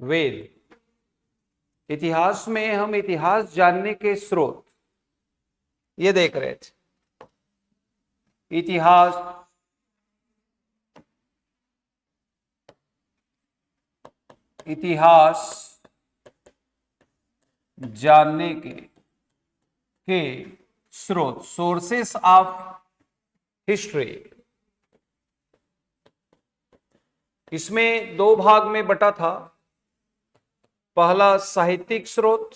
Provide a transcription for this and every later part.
वेद। इतिहास में हम इतिहास जानने के स्रोत ये देख रहे थे। इतिहास जानने के स्रोत, सोर्सेस ऑफ हिस्ट्री। इसमें दो भाग में बटा था। पहला साहित्यिक स्रोत,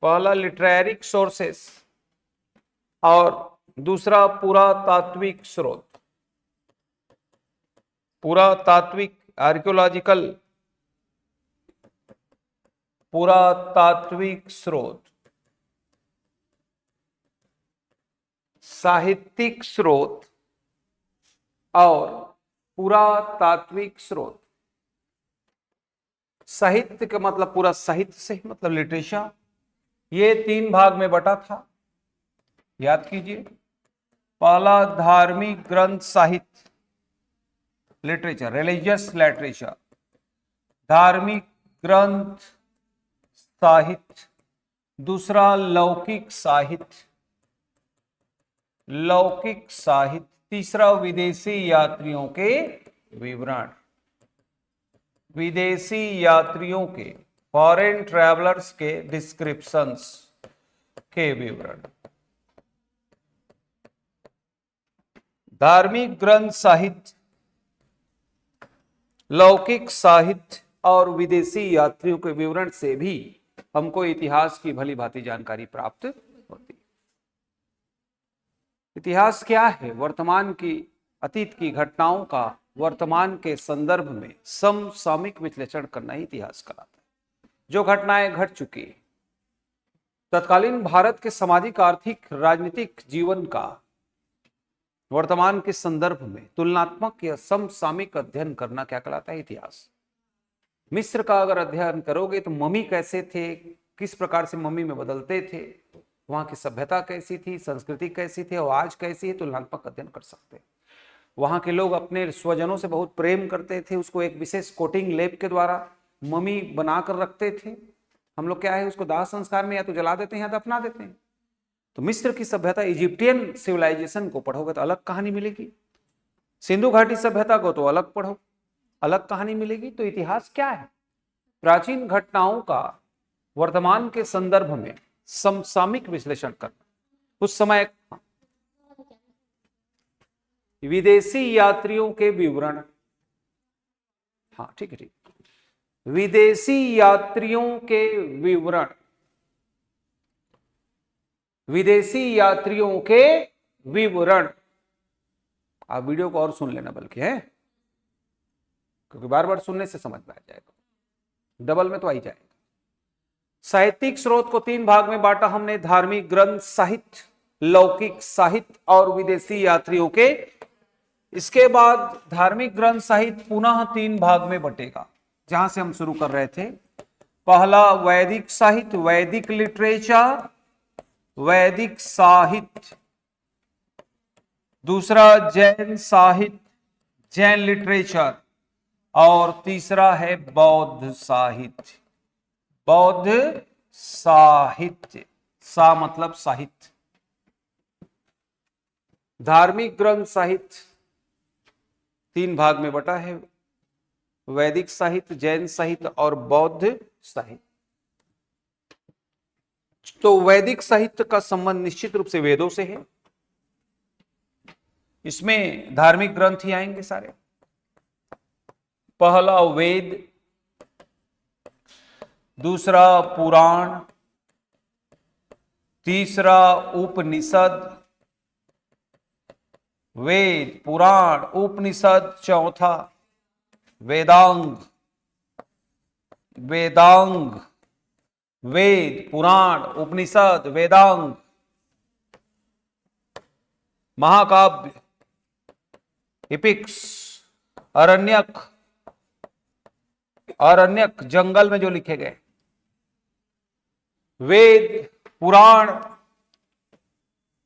पहला लिटरेरी सोर्सेस, और दूसरा पुरातात्विक स्रोत, पुरातात्विक आर्कियोलॉजिकल, पुरातात्विक स्रोत। साहित्यिक स्रोत और पुरातात्विक स्रोत। साहित्य का मतलब पूरा साहित्य से मतलब लिटरेचर, ये तीन भाग में बटा था। याद कीजिए, पहला धार्मिक ग्रंथ साहित्य, लिटरेचर, रिलीजियस लिटरेचर, धार्मिक ग्रंथ साहित्य। दूसरा लौकिक साहित्य, लौकिक साहित्य। तीसरा विदेशी यात्रियों के विवरण, विदेशी यात्रियों के, फॉरेन ट्रैवलर्स के डिस्क्रिप्शंस के विवरण। धार्मिक ग्रंथ साहित्य, लौकिक साहित्य और विदेशी यात्रियों के विवरण से भी हमको इतिहास की भली भांति जानकारी प्राप्त होती है। इतिहास क्या है? वर्तमान की, अतीत की घटनाओं का वर्तमान के संदर्भ में समसामयिक विश्लेषण करना ही इतिहास कहलाता है। जो घटनाएं घट चुकी, तत्कालीन भारत के सामाजिक, आर्थिक, राजनीतिक जीवन का वर्तमान के संदर्भ में तुलनात्मक या समसामयिक अध्ययन करना क्या कहलाता है? इतिहास। मिस्र का अगर अध्ययन करोगे तो मम्मी कैसे थे, किस प्रकार से मम्मी में बदलते थे, वहां की सभ्यता कैसी थी, संस्कृति कैसी थी और आज कैसी है, तुलनात्मक अध्ययन कर सकते हैं। वहां के लोग अपने स्वजनों से बहुत प्रेम करते थे, उसको एक विशेष कोटिंग लेप के द्वारा मम्मी बनाकर रखते थे। हम लोग क्या है, उसको दाह संस्कार में या तो जला देते हैं या दफना देते हैं। तो मिस्र की सभ्यता, इजिप्टियन सिविलाइजेशन को पढ़ोगे तो अलग कहानी मिलेगी। सिंधु घाटी सभ्यता को तो अलग पढ़ो, अलग कहानी मिलेगी। तो इतिहास क्या है? प्राचीन घटनाओं का वर्तमान के संदर्भ में समसामयिक विश्लेषण करना। उस समय विदेशी यात्रियों के विवरण, हाँ ठीक है, ठीक, विदेशी यात्रियों के विवरण, विदेशी यात्रियों के विवरण। आप वीडियो को और सुन लेना बल्कि, है, क्योंकि बार बार सुनने से समझ में आ जाएगा, डबल में तो आ ही जाएगा। साहित्यिक स्रोत को तीन भाग में बांटा हमने, धार्मिक ग्रंथ साहित्य, लौकिक साहित्य और विदेशी यात्रियों के। इसके बाद धार्मिक ग्रंथ साहित्य पुनः तीन भाग में बटेगा, जहां से हम शुरू कर रहे थे। पहला वैदिक साहित्य, वैदिक लिटरेचर, वैदिक साहित्य। दूसरा जैन साहित्य, जैन लिटरेचर। और तीसरा है बौद्ध साहित्य, बौद्ध साहित्य। सा मतलब साहित्य। धार्मिक ग्रंथ साहित्य तीन भाग में बटा है, वैदिक साहित्य, जैन साहित्य और बौद्ध साहित्य। तो वैदिक साहित्य का संबंध निश्चित रूप से वेदों से है। इसमें धार्मिक ग्रंथ ही आएंगे सारे। पहला वेद, दूसरा पुराण, तीसरा उपनिषद। वेद, पुराण, उपनिषद। चौथा वेदांग, वेदांग, वेद, पुराण, उपनिषद, वेदांग। महाकाव्य, एपिक्स, अरण्यक, अरण्यक जंगल में जो लिखे गए। वेद, पुराण,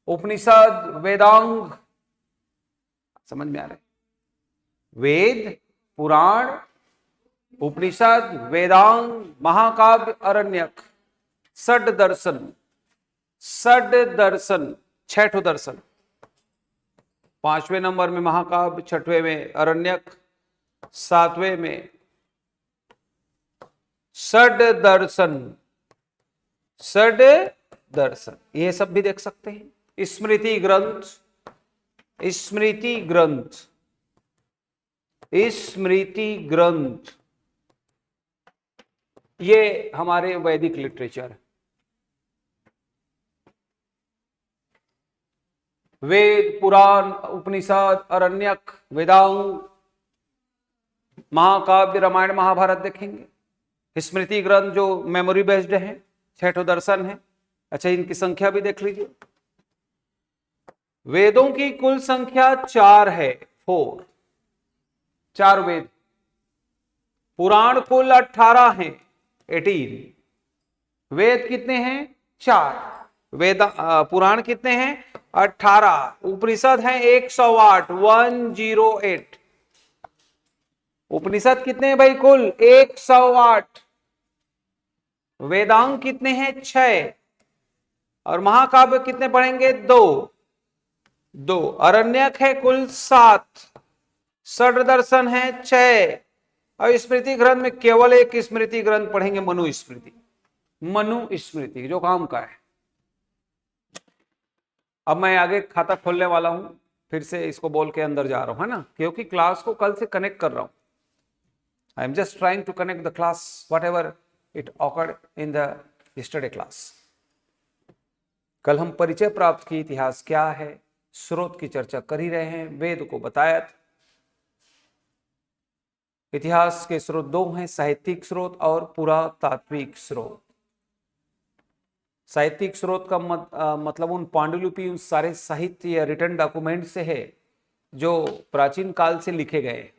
उपनिषद, वेदांग। समझ में आ रहा है? वेद, पुराण, उपनिषद, वेदांग, महाकाव्य, अरण्यक, षड दर्शन, छठो दर्शन। 5वें नंबर में महाकाव्य, 6वें में अरण्यक, 7वें में षड दर्शन। ये सब भी देख सकते हैं। स्मृति ग्रंथ, ये हमारे वैदिक लिटरेचर है। वेद, पुराण, उपनिषद, अरण्यक, वेदांग, महाकाव्य, रामायण, महाभारत देखेंगे। स्मृति ग्रंथ जो मेमोरी बेस्ड है, 6ठो दर्शन है। अच्छा, इनकी संख्या भी देख लीजिए। वेदों की कुल संख्या 4 है, 4 वेद। पुराण कुल 18 हैं, 18। वेद कितने हैं? 4। पुराण कितने हैं? 18। उपनिषद हैं 108, 108। उपनिषद कितने हैं भाई? कुल 108। वेदांग कितने हैं? 6। और महाकाव्य कितने पढ़ेंगे? 2। अरण्यक है कुल 7। षड दर्शन है 6। और स्मृति ग्रंथ में केवल एक स्मृति ग्रंथ पढ़ेंगे, मनुस्मृति, जो काम का है। अब मैं आगे खाता खोलने वाला हूं, फिर से इसको बोल के अंदर जा रहा हूं, है ना, क्योंकि क्लास को कल से कनेक्ट कर रहा हूं। I am just trying to connect the class whatever it occurred in the yesterday class. कल हम परिचय प्राप्त की, इतिहास क्या है, स्रोत की चर्चा कर ही रहे हैं, वेद को बताया था। इतिहास के स्रोत 2 हैं, साहित्यिक स्रोत और पुरातात्विक स्रोत। साहित्यिक स्रोत का मतलब उन पांडुलिपि, उन सारे साहित्य या रिटर्न डॉक्यूमेंट से है जो प्राचीन काल से लिखे गए।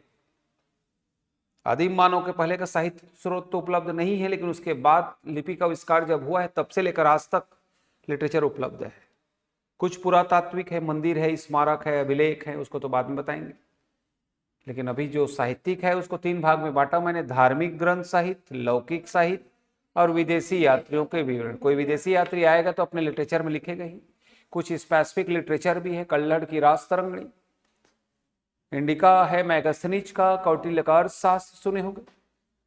आदिम मानव के पहले का साहित्य स्रोत तो उपलब्ध नहीं है, लेकिन उसके बाद लिपि का आविष्कार जब हुआ है, तब से लेकर आज तक लिटरेचर उपलब्ध है। कुछ पुरातात्विक है, मंदिर है, स्मारक है, अभिलेख है, उसको तो बाद में बताएंगे। लेकिन अभी जो साहित्यिक है उसको 3 भाग में बांटा मैंने: धार्मिक ग्रंथ साहित्य, लौकिक साहित्य और विदेशी यात्रियों के विवरण। कोई विदेशी यात्री आएगा तो अपने लिटरेचर में लिखेगा ही। कुछ स्पेसिफिक लिटरेचर भी है, कल्लड़ की रास तरंगणी, इंडिका है मैगस्थनीज का, कौटिल्यकार शास्त्र सुने होंगे।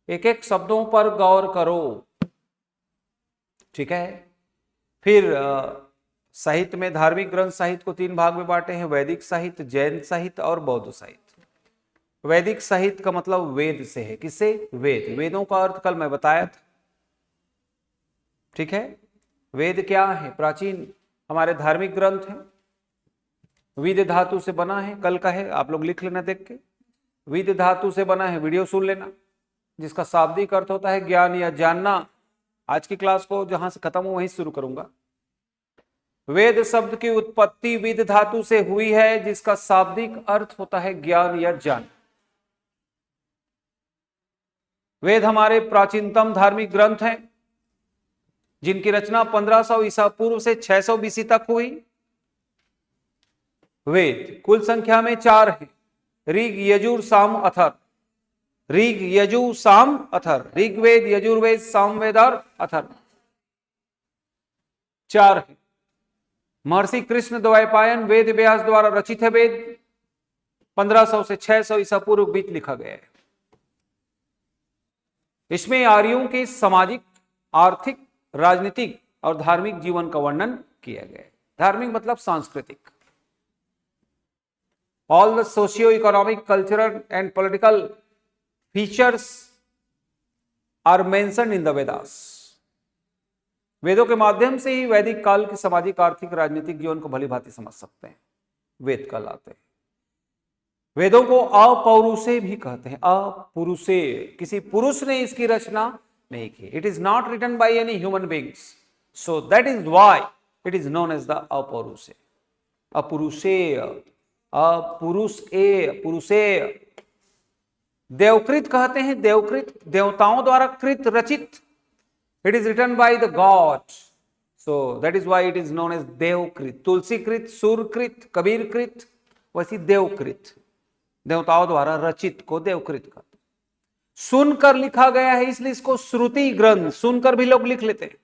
एक एक शब्दों पर गौर करो, ठीक है। फिर साहित्य में धार्मिक ग्रंथ साहित्य को 3 भाग में बांटे हैं: वैदिक साहित्य, जैन साहित्य और बौद्ध साहित्य। वैदिक साहित्य का मतलब वेद से है। किससे? वेद। वेदों का अर्थ कल मैं बताया था, ठीक है। वेद क्या है? प्राचीन हमारे धार्मिक ग्रंथ है, विद धातु से बना है। कल का है, आप लोग लिख लेना देख के। विद धातु से बना है, वीडियो सुन लेना, जिसका शाब्दिक अर्थ होता है ज्ञान या जानना। आज की क्लास को जहां से खत्म हो वहीं शुरू करूंगा। वेद शब्द की उत्पत्ति विद धातु से हुई है, जिसका शाब्दिक अर्थ होता है ज्ञान या ज्ञान। वेद हमारे प्राचीनतम धार्मिक ग्रंथ हैं, जिनकी रचना 1500 ईसा पूर्व से 600 बीसी तक हुई। वेद कुल संख्या में 4 हैं: ऋग, यजुर, साम, अथर्व। ऋग, यजु, साम, अथर्व। ऋग्वेद, यजुर्वेद, सामवेद और अथर्व 4 हैं। महर्षि कृष्ण द्वैपायन वेद व्यास द्वारा रचित है। वेद 1500 से 600 ईसा पूर्व बीच लिखा गया है। इसमें आर्यों के सामाजिक, आर्थिक, राजनीतिक और धार्मिक जीवन का वर्णन किया गया है। धार्मिक मतलब सांस्कृतिक। All the socio economic, cultural and political features are mentioned in the Vedas. वेदों के माध्यम से ही वैदिक काल के सामाजिक, आर्थिक, राजनीतिक जीवन को भली भांति समझ सकते हैं। वेद कहलाते हैं। वेदों को अपौरुषेय भी कहते हैं। अपौरुषेय, किसी पुरुष ने इसकी रचना नहीं की। It is not written by any human beings, so that is why it is known as the apaurusheya. अपौरुषेय, पुरुषेय। देवकृत कहते हैं, देवकृत, देवताओं द्वारा कृत, रचित। It is written by the God, so that is why it is known as devkrit. तुलसीकृत, सूरकृत, कबीरकृत, वैसी देवकृत, देवताओं द्वारा रचित को देवकृत कहते। सुनकर लिखा गया है इसलिए इसको श्रुति ग्रंथ, सुनकर भी लोग लिख लेते हैं।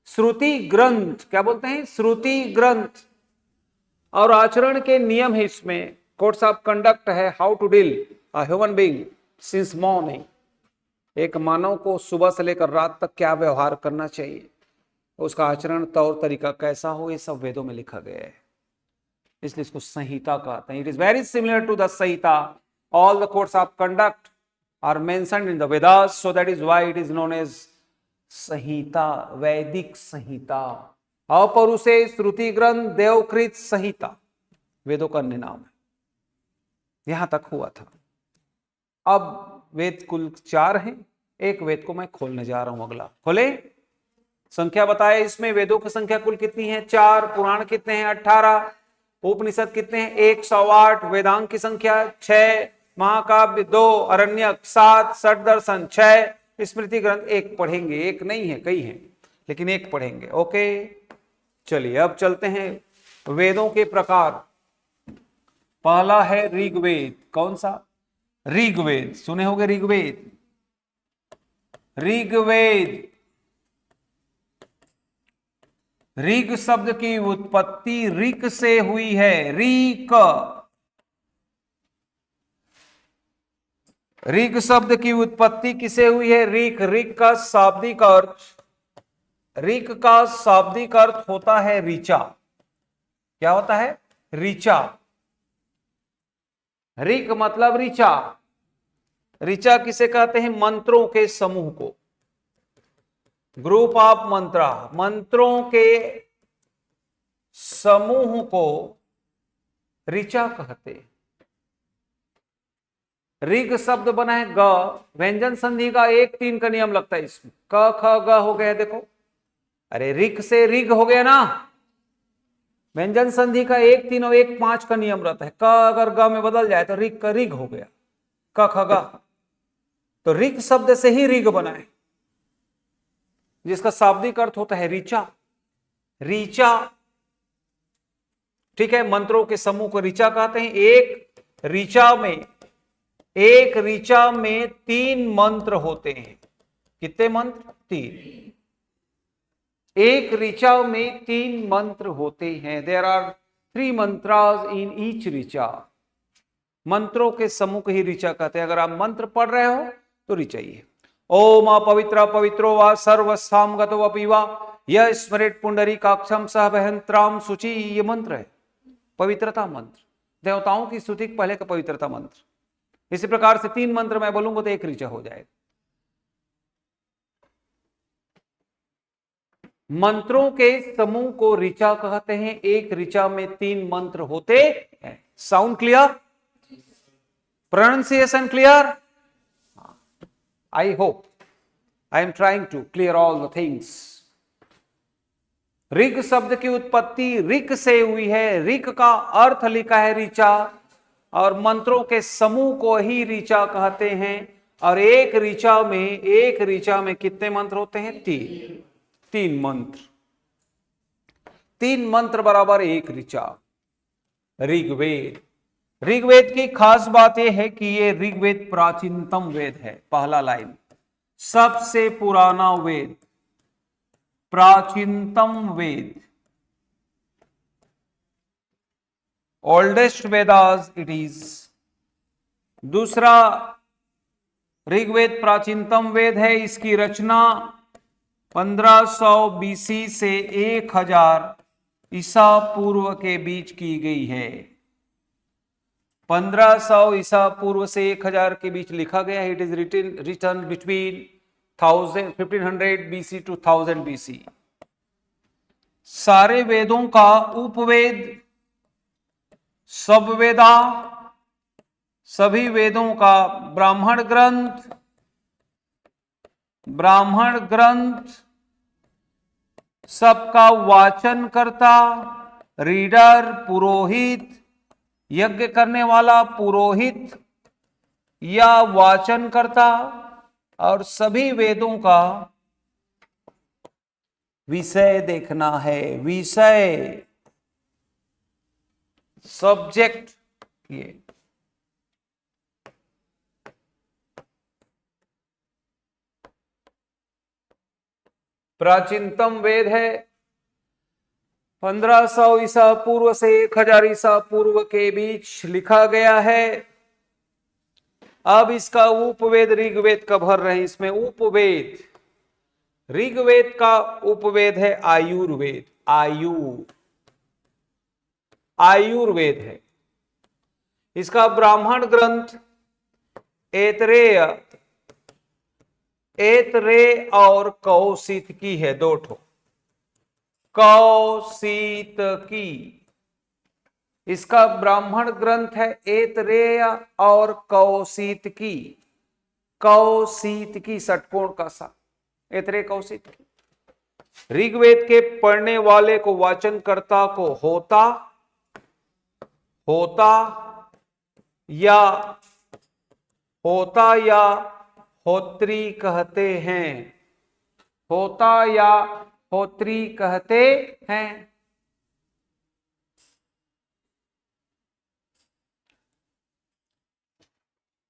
श्रुति ग्रंथ क्या बोलते हैं? श्रुति ग्रंथ। और आचरण के नियम है इसमें, कोड्स ऑफ कंडक्ट है, how to deal a human being since morning. एक मानव को सुबह से लेकर रात तक क्या व्यवहार करना चाहिए, उसका आचरण तौर तरीका कैसा हो, ये सब वेदों में लिखा गया है, इसलिए इसको संहिता कहते हैं। It is very similar to the Samhita. All the codes of conduct are mentioned in the Vedas, so that is why it is known as Samhita, Vedic Samhita. अपरुषे श्रुति ग्रंथ देवकृत संहिता, वेदों का अन्य नाम है। यहां तक हुआ था। अब वेद कुल 4 हैं, एक वेद को मैं खोलने जा रहा हूं। अगला खोले, संख्या बताए इसमें। वेदों की संख्या कुल कितनी है? 4। पुराण कितने हैं? 18। उपनिषद कितने हैं? 108। वेदांग की संख्या 6। महाकाव्य 2। अरण्यक 7। षट दर्शन 6। स्मृति ग्रंथ 1 पढ़ेंगे, एक नहीं है, कई हैं, लेकिन 1 पढ़ेंगे। ओके, चलिए अब चलते हैं वेदों के प्रकार। पहला है ऋग्वेद। कौन सा? ऋग्वेद, सुने होंगे ऋग्वेद। ऋग्वेद, ऋग शब्द की उत्पत्ति ऋक से हुई है। ऋक, ऋग शब्द की उत्पत्ति किसे हुई है? ऋक। ऋक का शाब्दिक अर्थ, ऋक का शाब्दिक अर्थ होता है ऋचा। क्या होता है? ऋचा। ऋक मतलब ऋचा। ऋचा किसे कहते हैं? मंत्रों के समूह को, ग्रुप ऑफ मंत्रा, मंत्रों के समूह को ऋचा कहते हैं। ऋग शब्द बना है ग, व्यंजन संधि का 1-3 का नियम लगता है इसमें। क ख ग हो गया, देखो, अरे ऋग से ऋग हो गया ना। व्यंजन संधि का 1-3 और 1-5 का नियम रहता है। क अगर ग में बदल जाए तो ऋग का ऋग हो गया, क ख ग। तो ऋग शब्द से ही ऋग बना है, जिसका शाब्दिक अर्थ होता है ऋचा। ऋचा, ठीक है, मंत्रों के समूह को ऋचा कहते हैं। एक ऋचा में 3 मंत्र होते हैं। कितने मंत्र? 3। एक ऋचा में 3 मंत्र होते हैं। There are 3 mantras in each richa. मंत्रों के समूह को ही ऋचा कहते हैं। अगर आप मंत्र पढ़ रहे हो तो ऋचा ही है। ओम अपवित्र पवित्रो वा सर्वस्थाम गतो अपि वा यह स्मृत पुंडरीकाक्षम सह वहंत्राम शुचि, ये मंत्र है, पवित्रता मंत्र। देवताओं की स्तुति पहले का पवित्रता मंत्र। इसी प्रकार से 3 मंत्र मैं बोलूंगा तो एक ऋचा हो जाएगा। मंत्रों के समूह को ऋचा कहते हैं। एक ऋचा में 3 मंत्र होते हैं। Sound clear? Pronunciation clear? I hope I am trying to clear all the things. ऋग शब्द की उत्पत्ति ऋक से हुई है। ऋक का अर्थ लिखा है ऋचा, और मंत्रों के समूह को ही ऋचा कहते हैं। और एक ऋचा में कितने मंत्र होते हैं? 3 मंत्र। 3 मंत्र बराबर एक ऋचा। ऋग्वेद, ऋग्वेद की खास बात यह है कि यह ऋग्वेद प्राचीनतम वेद है। पहला लाइन, सबसे पुराना वेद, प्राचीनतम वेद, ओल्डेस्ट वेदास इट इज। दूसरा, ऋग्वेद प्राचीनतम वेद है। इसकी रचना 1500 बीसी से 1000 ईसा पूर्व के बीच की गई है। 1500 ईसा पूर्व से 1000 के बीच लिखा गया है। It is written between 1500 BC to 1000 BC. सारे वेदों का उपवेद, सब वेदा, सभी वेदों का ब्राह्मण ग्रंथ, सबका वाचन करता, रीडर, पुरोहित, यज्ञ करने वाला पुरोहित या वाचन करता, और सभी वेदों का विषय देखना है। विषय, सब्जेक्ट, ये प्राचीनतम वेद है। 1500 ईसा पूर्व से 1000 ईसा पूर्व के बीच लिखा गया है। अब इसका उपवेद ऋग्वेद का भर रहे हैं इसमें। उपवेद, ऋग्वेद का उपवेद है आयुर्वेद। आयुर्वेद है। इसका ब्राह्मण ग्रंथ ऐतरेय और कौशितकी है, दो ठो। कौशितकी इसका ब्राह्मण ग्रंथ है, ऐतरेय और कौशितकी। कौशितकी षटकोण का सा, ऐतरेय कौशितकी। ऋग्वेद के पढ़ने वाले को, वाचनकर्ता को होता या होत्री कहते हैं। होता या होत्री कहते हैं।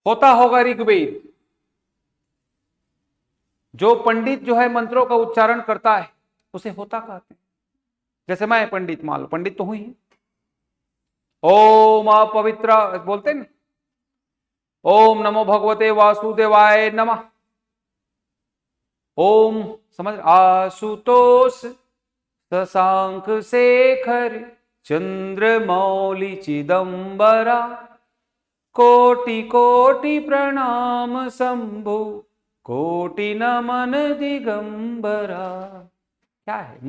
होता होगा ऋग्वेद। जो पंडित जो है मंत्रों का उच्चारण करता है उसे होता कहते हैं। जैसे मैं पंडित, मान लो पंडित तो हुई। ओम अपवित्र बोलते हैं, ओम नमो भगवते वासुदेवाय नमः। ओम समझ, आशुतोष शशांक शेखर चंद्रमौली चिदंबरा कोटि कोटि प्रणाम शंभु कोटि नमन दिगंबरा। क्या है?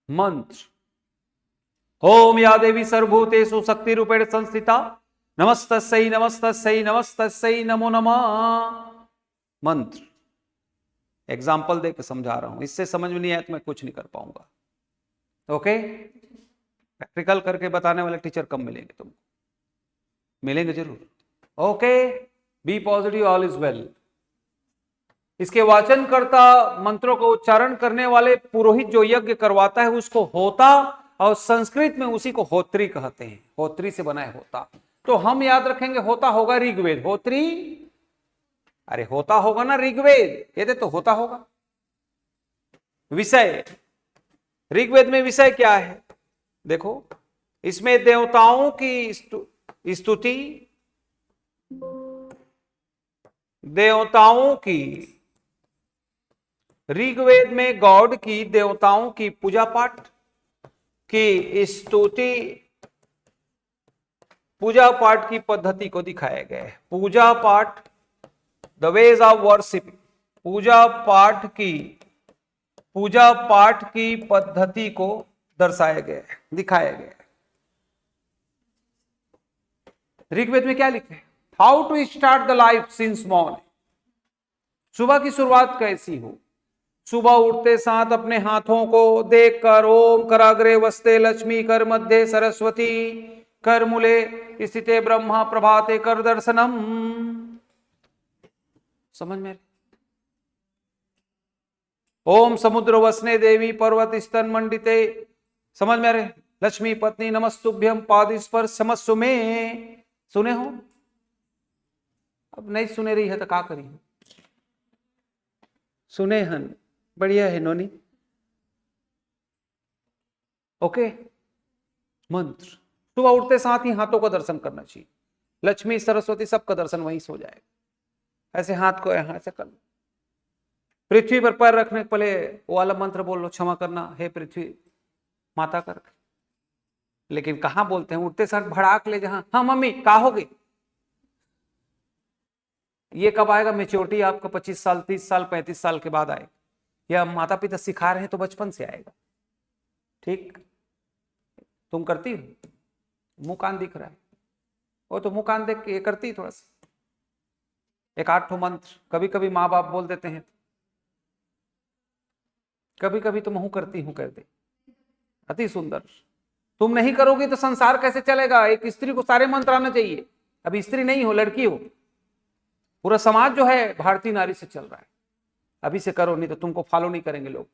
मंत्र। ओम या देवी सर्वभूतेषु शक्ति रूपेण संस्थिता नमस्तस्यै नमस्तस्यै नमस्तस्यै नमो नमः। मंत्र। एग्जाम्पल देकर समझा रहा हूं, इससे समझ में नहीं आया तो मैं कुछ नहीं कर पाऊंगा। ओके, प्रैक्टिकल करके बताने वाले टीचर कम मिलेंगे तुमको, मिलेंगे जरूर। Okay, be positive, all is well. इसके वाचन करता, मंत्रों का उच्चारण करने वाले पुरोहित जो यज्ञ करवाता है उसको होता, और संस्कृत में उसी को होत्री कहते हैं। होत्री से बना है होता। तो हम याद रखेंगे होता होगा ऋग्वेद। होत्री, अरे होता होगा ना ऋग्वेद, ये तो होता होगा। विषय, ऋग्वेद में विषय क्या है देखो, इसमें देवताओं की स्तुति, देवताओं की, ऋग्वेद में गॉड की, देवताओं की पूजा पाठ की स्तुति, पूजा पाठ की पद्धति को दिखाया गया है। पूजा पाठ, द वेज ऑफ वर्शिप, पूजा पाठ की पद्धति को दर्शाया गया है, दिखाया गया है। ऋग्वेद में क्या लिखे? How to start the life since morning. सुबह की शुरुआत कैसी हो? सुबह उठते साथ अपने हाथों को देखकर ओम कराग्रे वस्ते लक्ष्मी, कर मध्य सरस्वती, कर मूले स्थिते ब्रह्मा, प्रभाते कर दर्शनम। समझ में? ओम समुद्र वसने देवी पर्वत स्तन मंडिते। समझ में? अरे लक्ष्मी पत्नी नमस्तुभ्यम पादिस्पर्श समस्सु में। सुने हो? अब नहीं सुने रही है तो क्या करी? सुने हन, बढ़िया है नोनी। ओके, मंत्र सुबह उठते साथ ही हाथों का दर्शन करना चाहिए। लक्ष्मी सरस्वती सबका दर्शन वहीं से हो जाएगा। ऐसे हाथ को यहां से कर लो। पृथ्वी पर पैर रखने के पहले वो वाला मंत्र बोल लो, क्षमा करना हे पृथ्वी माता कर। लेकिन कहां बोलते हैं? उठते साथ भड़ाक ले जहां, हाँ मम्मी का हो गई। ये कब आएगा? मेच्योरिटी आपका 25 साल 30 साल 35 साल के बाद आएगा। या माता पिता सिखा रहे हैं तो बचपन से आएगा। ठीक, तुम करती हो? मुंह कान दिख रहा है, वो तो मुंह कान देख के ये करती थोड़ा सा। एक 8 मंत्र कभी कभी माँ बाप बोल देते हैं, कभी कभी तो मुंह करती हूं कहते। अति सुंदर। तुम नहीं करोगी तो संसार कैसे चलेगा? एक स्त्री को सारे मंत्र आना चाहिए। अभी स्त्री नहीं हो, लड़की हो। पूरा समाज जो है भारतीय नारी से चल रहा है। अभी से करो, नहीं तो तुमको फॉलो नहीं करेंगे लोग।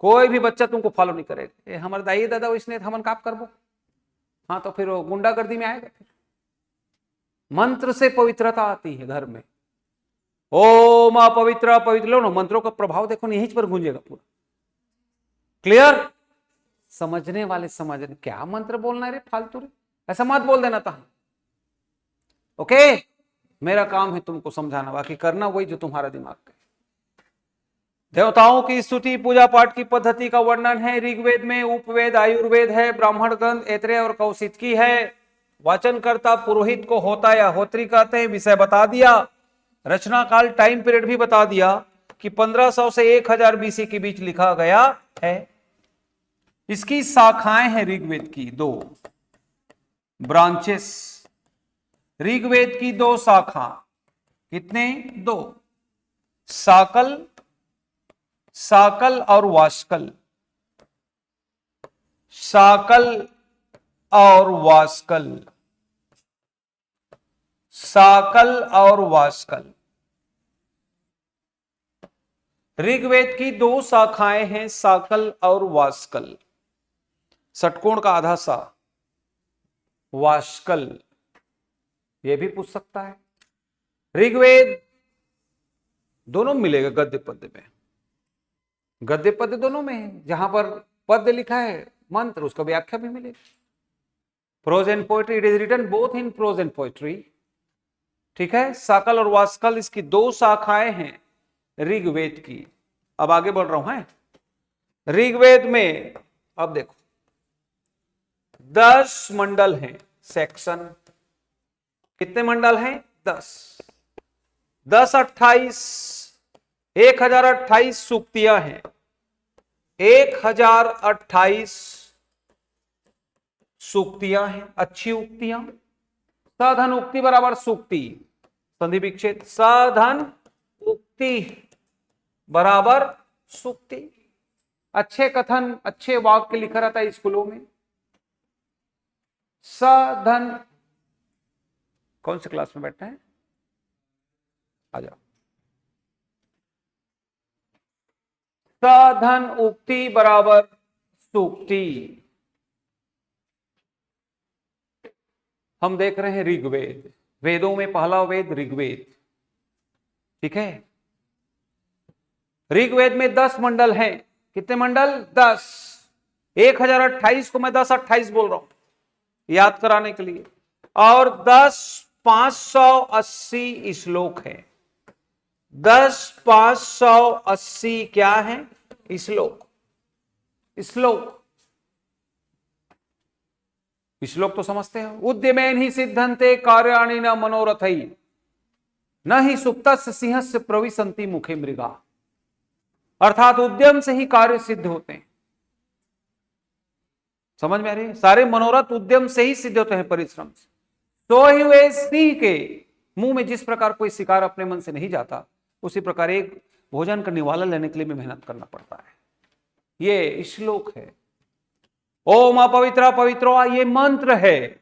कोई भी बच्चा तुमको फॉलो नहीं करेगा। हमारे दाई दादा इसने हमन काप करबो, हाँ तो फिर वो गुंडागर्दी में आएगा। फिर मंत्र से पवित्रता आती है घर में। ओम अपवित्र पवित्र, लो ना मंत्रों का प्रभाव देखो यहीं पर गूंजेगा पूरा। क्लियर? समझने वाले समझ रहे, क्या मंत्र बोलना है रे फालतू रे, ऐसा मत बोल देना था। ओके, मेरा काम है तुमको समझाना, बाकी करना वही जो तुम्हारा दिमाग का। देवताओं की स्तुति पूजा पाठ की पद्धति का वर्णन है ऋग्वेद में, उपवेद आयुर्वेद है, ब्राह्मण ग्रंथ ऐत्रेय और कौशिकी है। वाचनकर्ता पुरोहित को होता या होत्री कहते हैं, विषय बता दिया। रचना काल टाइम पीरियड भी बता दिया कि 1500 से 1000 बीसी के बीच लिखा गया है। इसकी शाखाएं हैं ऋग्वेद की 2 ब्रांचेस, ऋग्वेद की 2 शाखा, कितने? 2, साकल, साकल और वाष्कल, साकल और वाष्कल, साकल और वाष्कल। ऋग्वेद की 2 शाखाएं हैं, साकल और वाष्कल। षटकोण का आधा सा, वाष्कल, यह भी पूछ सकता है। ऋग्वेद दोनों मिलेगा गद्य पद्य में, गद्य पद्य दोनों में है। जहां पर पद्य लिखा है मंत्र, उसका व्याख्या भी मिलेगा। Prose and poetry, it is written both in prose and poetry. ठीक है, साकल और वाष्कल इसकी 2 शाखाएं हैं ऋग्वेद की। अब आगे बढ़ रहा हूं, है ऋग्वेद में। अब देखो 10 मंडल हैं, सेक्शन। कितने मंडल हैं? 10, 10 28, 1028 सूक्तियां हैं, 1028 सूक्तियां हैं, अच्छी उक्तियां। साधन उक्ति बराबर सूक्ति, संधि विच्छेद, साधन उक्ति बराबर सूक्ति। अच्छे कथन, अच्छे वाक्य लिखा रहता है स्कूलों में। साधन, कौन से क्लास में बैठना है? आ जाओ। साधन उक्ति बराबर सूक्ति। हम देख रहे हैं ऋग्वेद, वेदों में पहला वेद ऋग्वेद। ठीक है, ऋग्वेद में 10 मंडल हैं। कितने मंडल? 10। 1028 को मैं 1028 बोल रहा हूं याद कराने के लिए। और 10 580 श्लोक है। 10 580 क्या है? श्लोक। श्लोक, श्लोक तो समझते हैं। उद्यमेन ही सिद्धन्ते कार्याणि न मनोरथई, न ही सुप्तस्य सिंहस्य प्रविशन्ति मुखे मृगा। अर्थात उद्यम से ही कार्य सिद्ध होते हैं। समझ में आ रही है? सारे मनोरथ उद्यम से ही सिद्ध होते हैं, परिश्रम से। तो ही वे सिंह के मुंह में जिस प्रकार कोई शिकार अपने मन से नहीं जाता, उसी प्रकार एक भोजन का निवाला लेने के लिए भी मेहनत करना पड़ता है। ये श्लोक है। ओम अपवित्र पवित्रो, ये मंत्र है।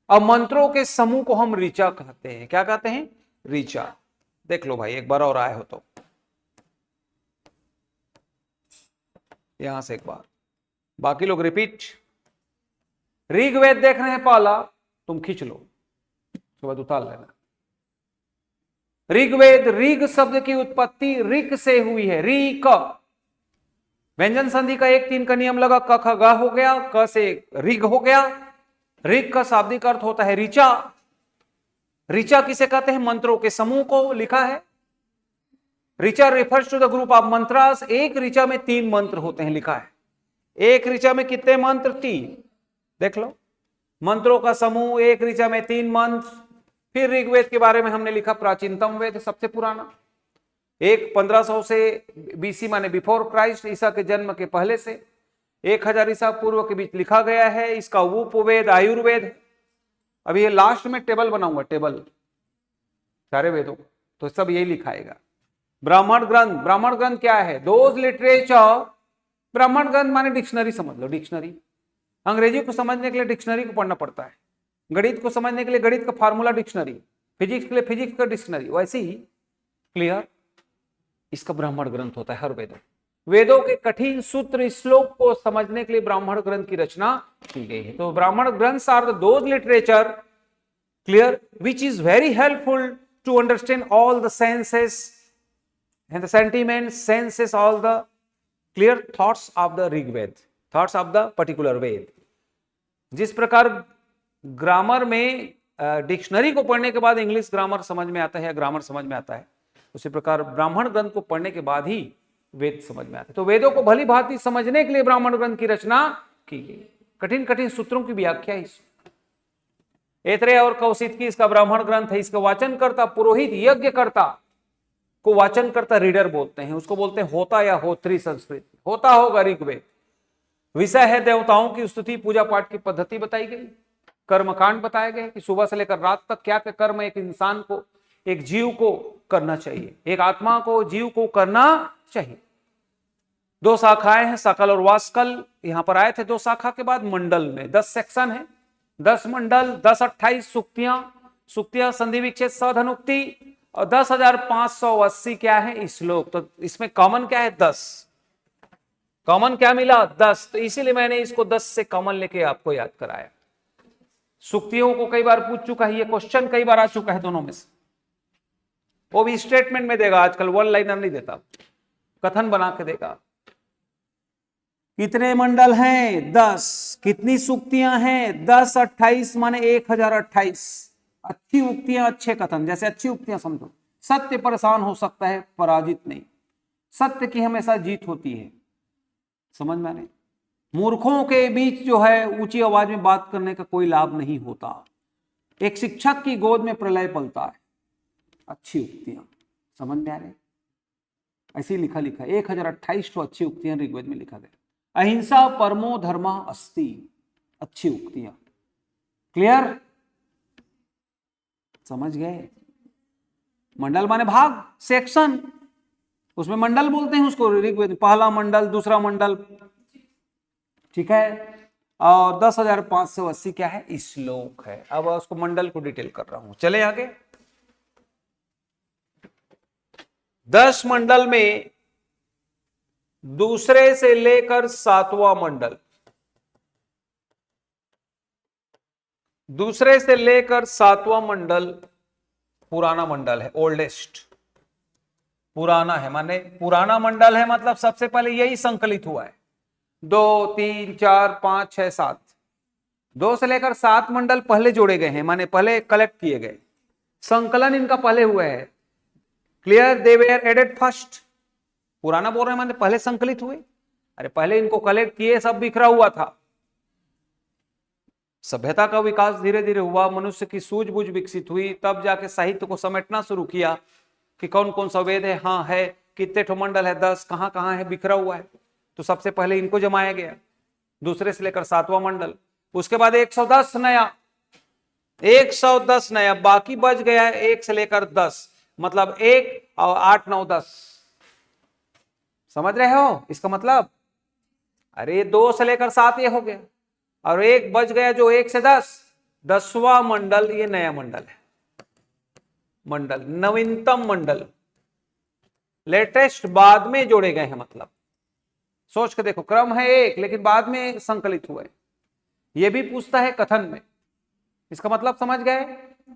अब मंत्रों के समूह को हम ऋचा कहते हैं। क्या कहते हैं? ऋचा। देख लो भाई, एक बार और आए हो तो यहां से एक बार, बाकी लोग रिपीट। ऋग्वेद देख रहे हैं पहला, तुम खींच लो, उसके बाद उतार लेना। ऋग्वेद, ऋग शब्द की उत्पत्ति ऋक से हुई है। ऋक, व्यंजन संधि का 1 3 का नियम लगा, क ख ग हो गया, क से ऋग हो गया। ऋग का शाब्दिक अर्थ होता है ऋचा। ऋचा किसे कहते हैं? मंत्रों के समूह को लिखा है। Richa refers to the group of mantras. एक ऋचा में 3 मंत्र होते हैं, लिखा है। एक ऋचा में कितने मंत्र? 3। देख लो, मंत्रों का समूह, एक ऋचा में 3 मंत्र। फिर ऋग्वेद के बारे में हमने लिखा, प्राचीनतम वेद, सबसे पुराना। एक 1500 से बीसी माने बिफोर क्राइस्ट, ईसा के जन्म के पहले से 1000 ईसा पूर्व के बीच लिखा गया है। इसका उपवेद आयुर्वेद। अभी ये लास्ट में टेबल बनाऊंगा, टेबल सारे वेदों, तो सब यही लिखाएगा। ब्राह्मण ग्रंथ, ब्राह्मण ग्रंथ क्या है? दोज लिटरेचर, ब्राह्मण ग्रंथ माने डिक्शनरी, समझ लो डिक्शनरी। अंग्रेजी को समझने के लिए डिक्शनरी को पढ़ना पड़ता है, गणित को समझने के लिए गणित का फार्मूला डिक्शनरी, फिजिक्स के लिए फिजिक्स का डिक्शनरी, वैसे ही। क्लियर? इसका ब्राह्मण ग्रंथ होता है हर वेदों। वेदों के कठिन सूत्र श्लोक को समझने के लिए ब्राह्मण ग्रंथ की रचना की गई है। तो Brahmana granths are those literature, clear, which is very helpful to understand all the senses and the sentiments, senses, all the clear thoughts of the Rig Ved, thoughts of the particular Ved. जिस प्रकार ग्रामर में dictionary को पढ़ने के बाद English grammar समझ में आता है या ग्रामर समझ में आता है, उसी प्रकार ब्राह्मण ग्रंथ को पढ़ने के बाद ही वेद समझ में आते। तो वेदों को भली भांति समझने के लिए ब्राह्मण ग्रंथ की रचना की गई। कठिन कठिन सूत्रों की व्याख्या इस ऐत्रेय और कौशिक की इसका ब्राह्मण ग्रंथ है। इसका वाचन करता पुरोहित यज्ञ करता को वाचन करता रीडर बोलते हैं, उसको बोलते हैं होता या होत्री संस्कृत। होता होगा ऋग्वेद। विषय है देवताओं की स्तुति, पूजा पाठ की पद्धति बताई गई, कर्मकांड बताए गए कि सुबह से लेकर रात तक क्या क्या कर्म एक इंसान को, एक जीव को करना चाहिए, एक आत्मा को, जीव को करना चाहिए। 2 शाखाएं हैं, सकल और वास्कल। यहां पर आए थे 2 शाखा के बाद मंडल में 10 सेक्शन है, 10 मंडल, 10-28 सुक्तियां, संधि विच्छेद साधनोक्ति और 10,580 क्या है श्लोक। तो इसमें कॉमन क्या है 10, कॉमन क्या मिला 10। तो इसीलिए मैंने इसको 10 से कॉमन लेके आपको याद कराया। सुक्तियों को कई बार पूछ चुका है, ये क्वेश्चन कई बार आ चुका है दोनों में से, वो भी स्टेटमेंट में देगा, आजकल वन लाइनर नहीं देता, कथन बना के देगा। कितने मंडल हैं 10, कितनी सुक्तियां हैं 10, 28 माने 1028। अच्छी उक्तियां अच्छे कथन, जैसे अच्छी उक्तियां समझो, सत्य परेशान हो सकता है पराजित नहीं, सत्य की हमेशा जीत होती है, समझ में आने। मूर्खों के बीच जो है ऊंची आवाज में बात करने का कोई लाभ नहीं होता। एक शिक्षक की गोद में प्रलय पलता है। अच्छी उक्तियां समझ में आ रहे, ऐसे लिखा है 1028 तो अच्छी उक्तियां ऋग्वेद में लिखा गया। अहिंसा परमो धर्मा अस्ति, अच्छी उक्तियां। क्लियर, समझ गए। मंडल माने भाग, सेक्शन, उसमें मंडल बोलते हैं उसको ऋग्वेद। पहला मंडल, दूसरा मंडल, ठीक है। और 10,580 क्या है श्लोक है। अब उसको मंडल को डिटेल कर रहा हूं, चले आगे। 10 मंडल में दूसरे से लेकर 7वां मंडल, दूसरे से लेकर 7वां मंडल पुराना मंडल है, ओल्डेस्ट पुराना है। माने पुराना मंडल है मतलब सबसे पहले यही संकलित हुआ है। 2, 3, 4, 5, 6, 7, 2 से लेकर 7 मंडल पहले जोड़े गए हैं, माने पहले कलेक्ट किए गए, संकलन इनका पहले हुआ है। Clear, they were added first. पुराना बोल रहे हैं माने पहले संकलित हुए। अरे पहले इनको कलेक्ट किए, सब बिखरा हुआ था। सभ्यता का विकास धीरे धीरे हुआ, मनुष्य की सूझबूझ विकसित हुई, तब जाके साहित्य को समेटना शुरू किया कि कौन कौन सा वेद है, हाँ है, कितने ठो मंडल है 10, कहां कहां है, बिखरा हुआ है। तो सबसे पहले इनको जमाया गया, दूसरे से लेकर 7वां मंडल। उसके बाद 110 नया, 110 नया, बाकी बच गया है 1 से लेकर 10, मतलब 1 और 8, 9, 10। समझ रहे हो इसका मतलब? अरे 2 से लेकर 7 ये हो गया, और 1 बच गया जो 1 से 10, 10वां मंडल ये नया मंडल है। मंडल नवीनतम मंडल, लेटेस्ट, बाद में जोड़े गए हैं। मतलब सोच के देखो, क्रम है 1 लेकिन बाद में संकलित हुए। यह भी पूछता है कथन में, इसका मतलब समझ गए?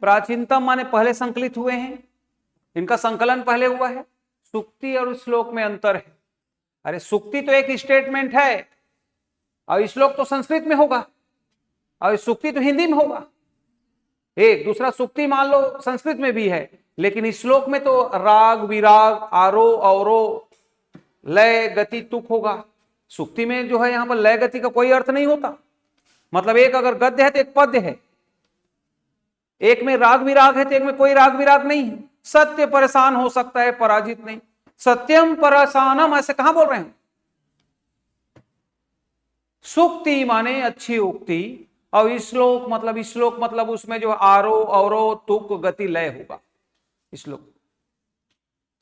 प्राचीनतम माने पहले संकलित हुए हैं, इनका संकलन पहले हुआ है। सुक्ति और श्लोक में अंतर है। अरे सुक्ति तो एक स्टेटमेंट है और श्लोक तो संस्कृत में होगा और सुक्ति तो हिंदी में होगा। एक दूसरा सुक्ति मान लो संस्कृत में भी है, लेकिन इस श्लोक में तो राग विराग, आरोह अवरोह, लय गति तुक होगा। सुक्ति में जो है यहां पर लय गति का कोई अर्थ नहीं होता। मतलब एक अगर गद्य है तो एक पद्य है, एक में राग विराग है तो एक में कोई राग विराग नहीं है। सत्य परेशान हो सकता है, पराजित नहीं। सत्यम परेशानम ऐसे कहां बोल रहे हैं? सुक्ति माने अच्छी उक्ति, और श्लोक मतलब उसमें जो आरोह अवरोह तुक गति लय होगा। श्लोक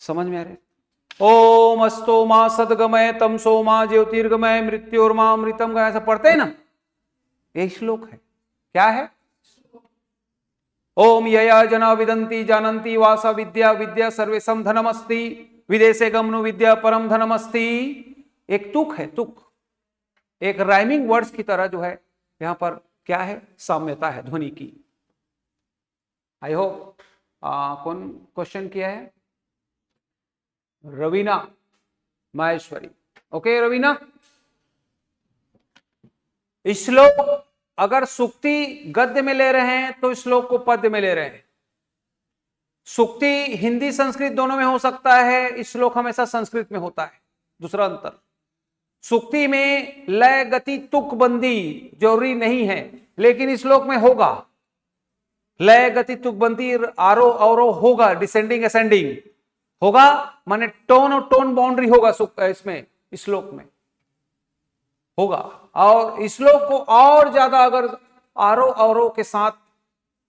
समझ में आ रहे? ओम अस्तो मा सदगमय तम सोमा ज्योतिर्गमय मृत्योर्मा मृतम गया, ऐसा पढ़ते हैं ना, ये श्लोक है। क्या है? ओम यया जना विदंती जानंती वासा विद्या विद्या सर्वेशम धनमस्ति विदेशे गमनु विद्या परम धनमस्ति। एक तुक है, तुक एक राइमिंग वर्ड्स की तरह जो है यहां पर क्या है, साम्यता है ध्वनि की। आई होप कौन क्वेश्चन किया है? रवीना माहेश्वरी। ओके रवीना, श्लोक अगर सुक्ति गद्य में ले रहे हैं तो श्लोक को पद्य में ले रहे हैं। सुक्ति हिंदी संस्कृत दोनों में हो सकता है, श्लोक हमेशा संस्कृत में होता है। दूसरा अंतर, सुक्ति में लय गति तुकबंदी जरूरी नहीं है, लेकिन श्लोक में होगा। लय गति तुकबंदी आरोह अवरोह होगा, डिसेंडिंग असेंडिंग होगा, माने टोन और टोन बाउंड्री होगा इसमें, श्लोक में होगा। और श्लोक को और ज्यादा अगर आरोह अवरोह के साथ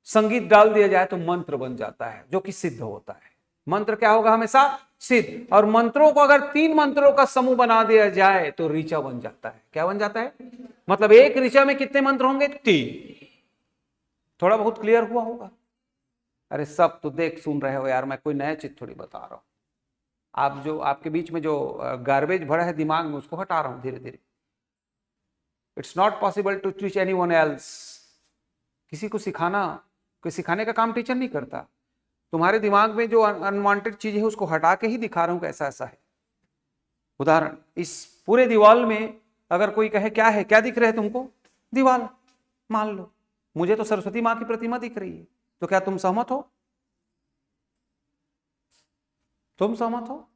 संगीत डाल दिया जाए तो मंत्र बन जाता है, जो कि सिद्ध होता है। मंत्र क्या होगा? हमेशा सिद्ध। और मंत्रों को अगर 3 मंत्रों का समूह बना दिया जाए तो ऋचा बन जाता है। क्या बन जाता है? मतलब एक ऋचा में कितने मंत्र होंगे? 3। थोड़ा बहुत क्लियर हुआ होगा? अरे सब तो देख सुन रहे हो यार, मैं कोई नया चीज थोड़ी बता रहा हूं। आप जो आपके बीच में जो गार्बेज भरा है दिमाग में, उसको हटा रहा हूं धीरे धीरे। It's not possible to teach anyone else. किसी को सिखाना, कोई सिखाने का काम टीचर नहीं करता। तुम्हारे दिमाग में जो अनवांटेड चीज है उसको हटा के ही दिखा रहा हूं कि ऐसा ऐसा है। उदाहरण, इस पूरे दीवार में अगर कोई कहे क्या है, क्या दिख रहा है तुमको? दीवार। मान लो मुझे तो सरस्वती मां की प्रतिमा दिख रही है, तो क्या तुम सहमत हो? तुम सहमत हो?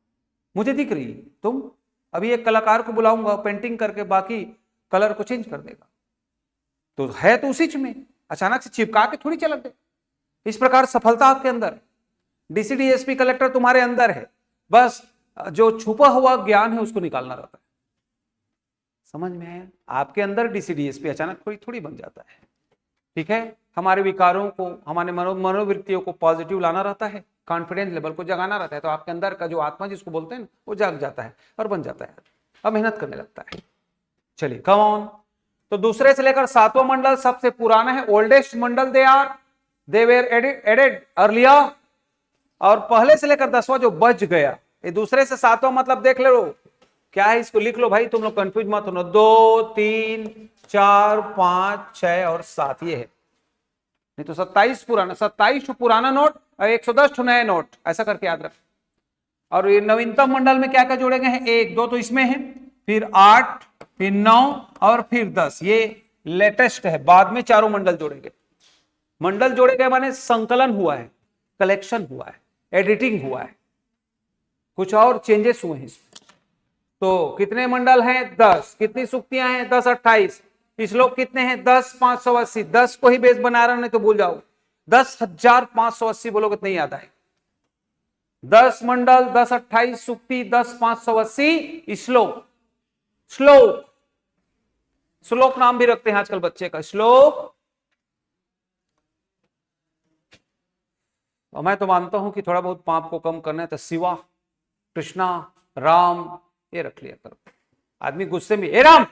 मुझे दिख रही है। तुम अभी एक कलाकार को बुलाऊंगा, पेंटिंग करके बाकी कलर को चेंज कर देगा, तो है तो उसी में, अचानक से चिपका के थोड़ी चलक दे। इस प्रकार सफलता आपके अंदर है, डीसीडीएसपी कलेक्टर तुम्हारे अंदर है, बस जो छुपा हुआ ज्ञान है उसको निकालना रहता है। समझ में आया? आपके अंदर डीसीडीएसपी अचानक कोई थोड़ी बन जाता है। ठीक है, हमारे विकारों को, हमारे मनोवृत्तियों को पॉजिटिव लाना रहता है, कॉन्फिडेंस लेवल को जगाना रहता है, तो आपके अंदर का जो आत्मा जिसको बोलते हैं ना, वो जाग जाता है और बन जाता है, अब मेहनत करने लगता है। चलिए कम ऑन। तो दूसरे से लेकर 7वां मंडल सबसे पुराना है, ओल्डेस्ट मंडल दे वेर एडेड अर्लियर। और पहले से लेकर 10वां जो बच गया, ये दूसरे से 7वां मतलब देख लो क्या है, इसको लिख लो भाई, तुम लोग कंफ्यूज मत होना। 2 3 4 5 6 और 7 ये है, नहीं तो 27 पुराना, 27 पुराना नोट और 110 नए नोट, ऐसा करके याद रख। और ये नवीनतम मंडल में क्या क्या जोड़े गए हैं? 1 2 तो इसमें है, फिर 8, फिर 9 और फिर 10, ये लेटेस्ट है। बाद में चारों मंडल जोड़े गए। मंडल जोड़े गए माने संकलन हुआ है, कलेक्शन हुआ है, एडिटिंग हुआ है, कुछ और चेंजेस हुए हैं इसमें। तो कितने मंडल हैं? 10। कितनी सुक्तियां हैं? 10 28। श्लोक कितने हैं? 10 580। 10 को ही बेस बना रहा, नहीं तो भूल जाओ। 10,580 बोलोगे तो नहीं याद आएगा। 10 मंडल, 10 28 सुक्ति, 10 580 श्लोक। श्लोक, श्लोक नाम भी रखते हैं आजकल बच्चे का, श्लोक। और मैं तो मानता हूं कि थोड़ा बहुत पाप को कम करना है तो शिवा, कृष्णा, राम ये रख लिया करो। आदमी गुस्से में, ए राम,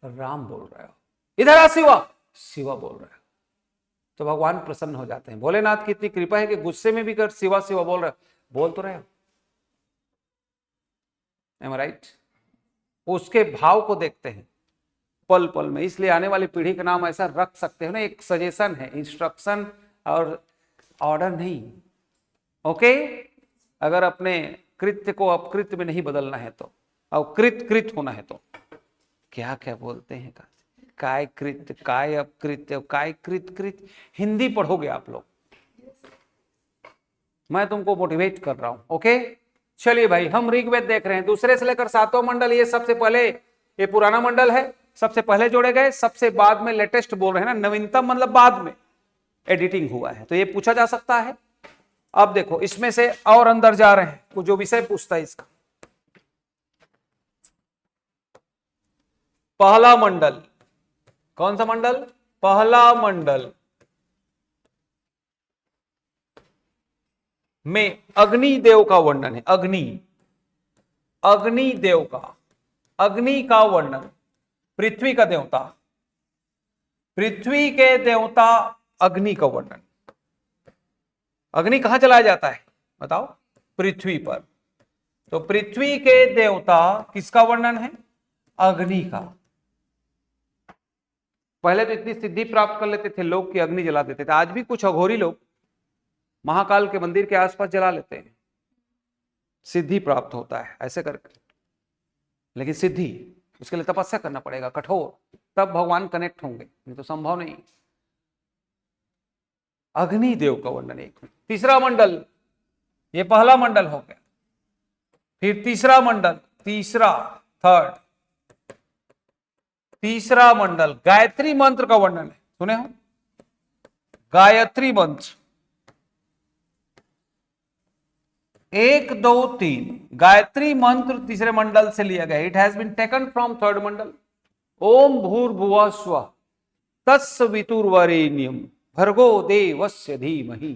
राम बोल रहे हो, इधर आ शिवा, शिवा बोल रहे हो, तो भगवान प्रसन्न हो जाते हैं। भोलेनाथ की इतनी कृपा है कि गुस्से में भी कर शिवा शिवा बोल रहे हो, बोल तो रहे हो। एम आई राइट? उसके भाव को देखते हैं पल पल में, इसलिए आने वाली पीढ़ी का नाम ऐसा रख सकते हो ना, एक सजेशन है, इंस्ट्रक्शन और ऑर्डर नहीं। ओके, अगर अपने कृत्य को अपकृत्य में नहीं बदलना है तो, और कृत कृत होना है तो, क्या क्या बोलते हैं, काय कृत्य, काय अपकृत्य, काय कृत कृत, हिंदी पढ़ोगे आप लोग, मैं तुमको मोटिवेट कर रहा हूं। ओके चलिए भाई, हम ऋग्वेद देख रहे हैं, दूसरे से लेकर 7वां मंडल। ये सबसे पहले, ये पुराना मंडल है, सबसे पहले जोड़े गए, सबसे बाद में लेटेस्ट बोल रहे हैं ना, नवीनतम मतलब बाद में एडिटिंग हुआ है, तो ये पूछा जा सकता है। अब देखो इसमें से और अंदर जा रहे हैं, जो विषय पूछता है इसका। पहला मंडल, कौन सा मंडल? पहला मंडल में अग्नि देव का वर्णन है। अग्नि, अग्नि देव का, अग्नि का वर्णन, पृथ्वी का देवता, पृथ्वी के देवता अग्नि का वर्णन। अग्नि कहां चलाया जाता है बताओ? पृथ्वी पर। तो पृथ्वी के देवता किसका वर्णन है? अग्नि का। पहले तो इतनी सिद्धि प्राप्त कर लेते थे लोग कि अग्नि जला देते थे। आज भी कुछ अघोरी लोग महाकाल के मंदिर के आसपास जला लेते हैं, सिद्धि प्राप्त होता है ऐसे करके। लेकिन सिद्धि उसके लिए तपस्या करना पड़ेगा कठोर, तब भगवान कनेक्ट होंगे, नहीं तो संभव नहीं। अग्निदेव का वर्णन एक। तीसरा मंडल, ये पहला मंडल हो गया। फिर तीसरा मंडल, तीसरा मंडल गायत्री मंत्र का वर्णन है, सुने हो? गायत्री मंत्र 1 2 3 गायत्री मंत्र तीसरे मंडल से लिया गया। It has been taken from third mandal. ओम भूर्भुवः स्वः तत्सवितुर्वरेण्यं भर्गो देवस्य धीमहि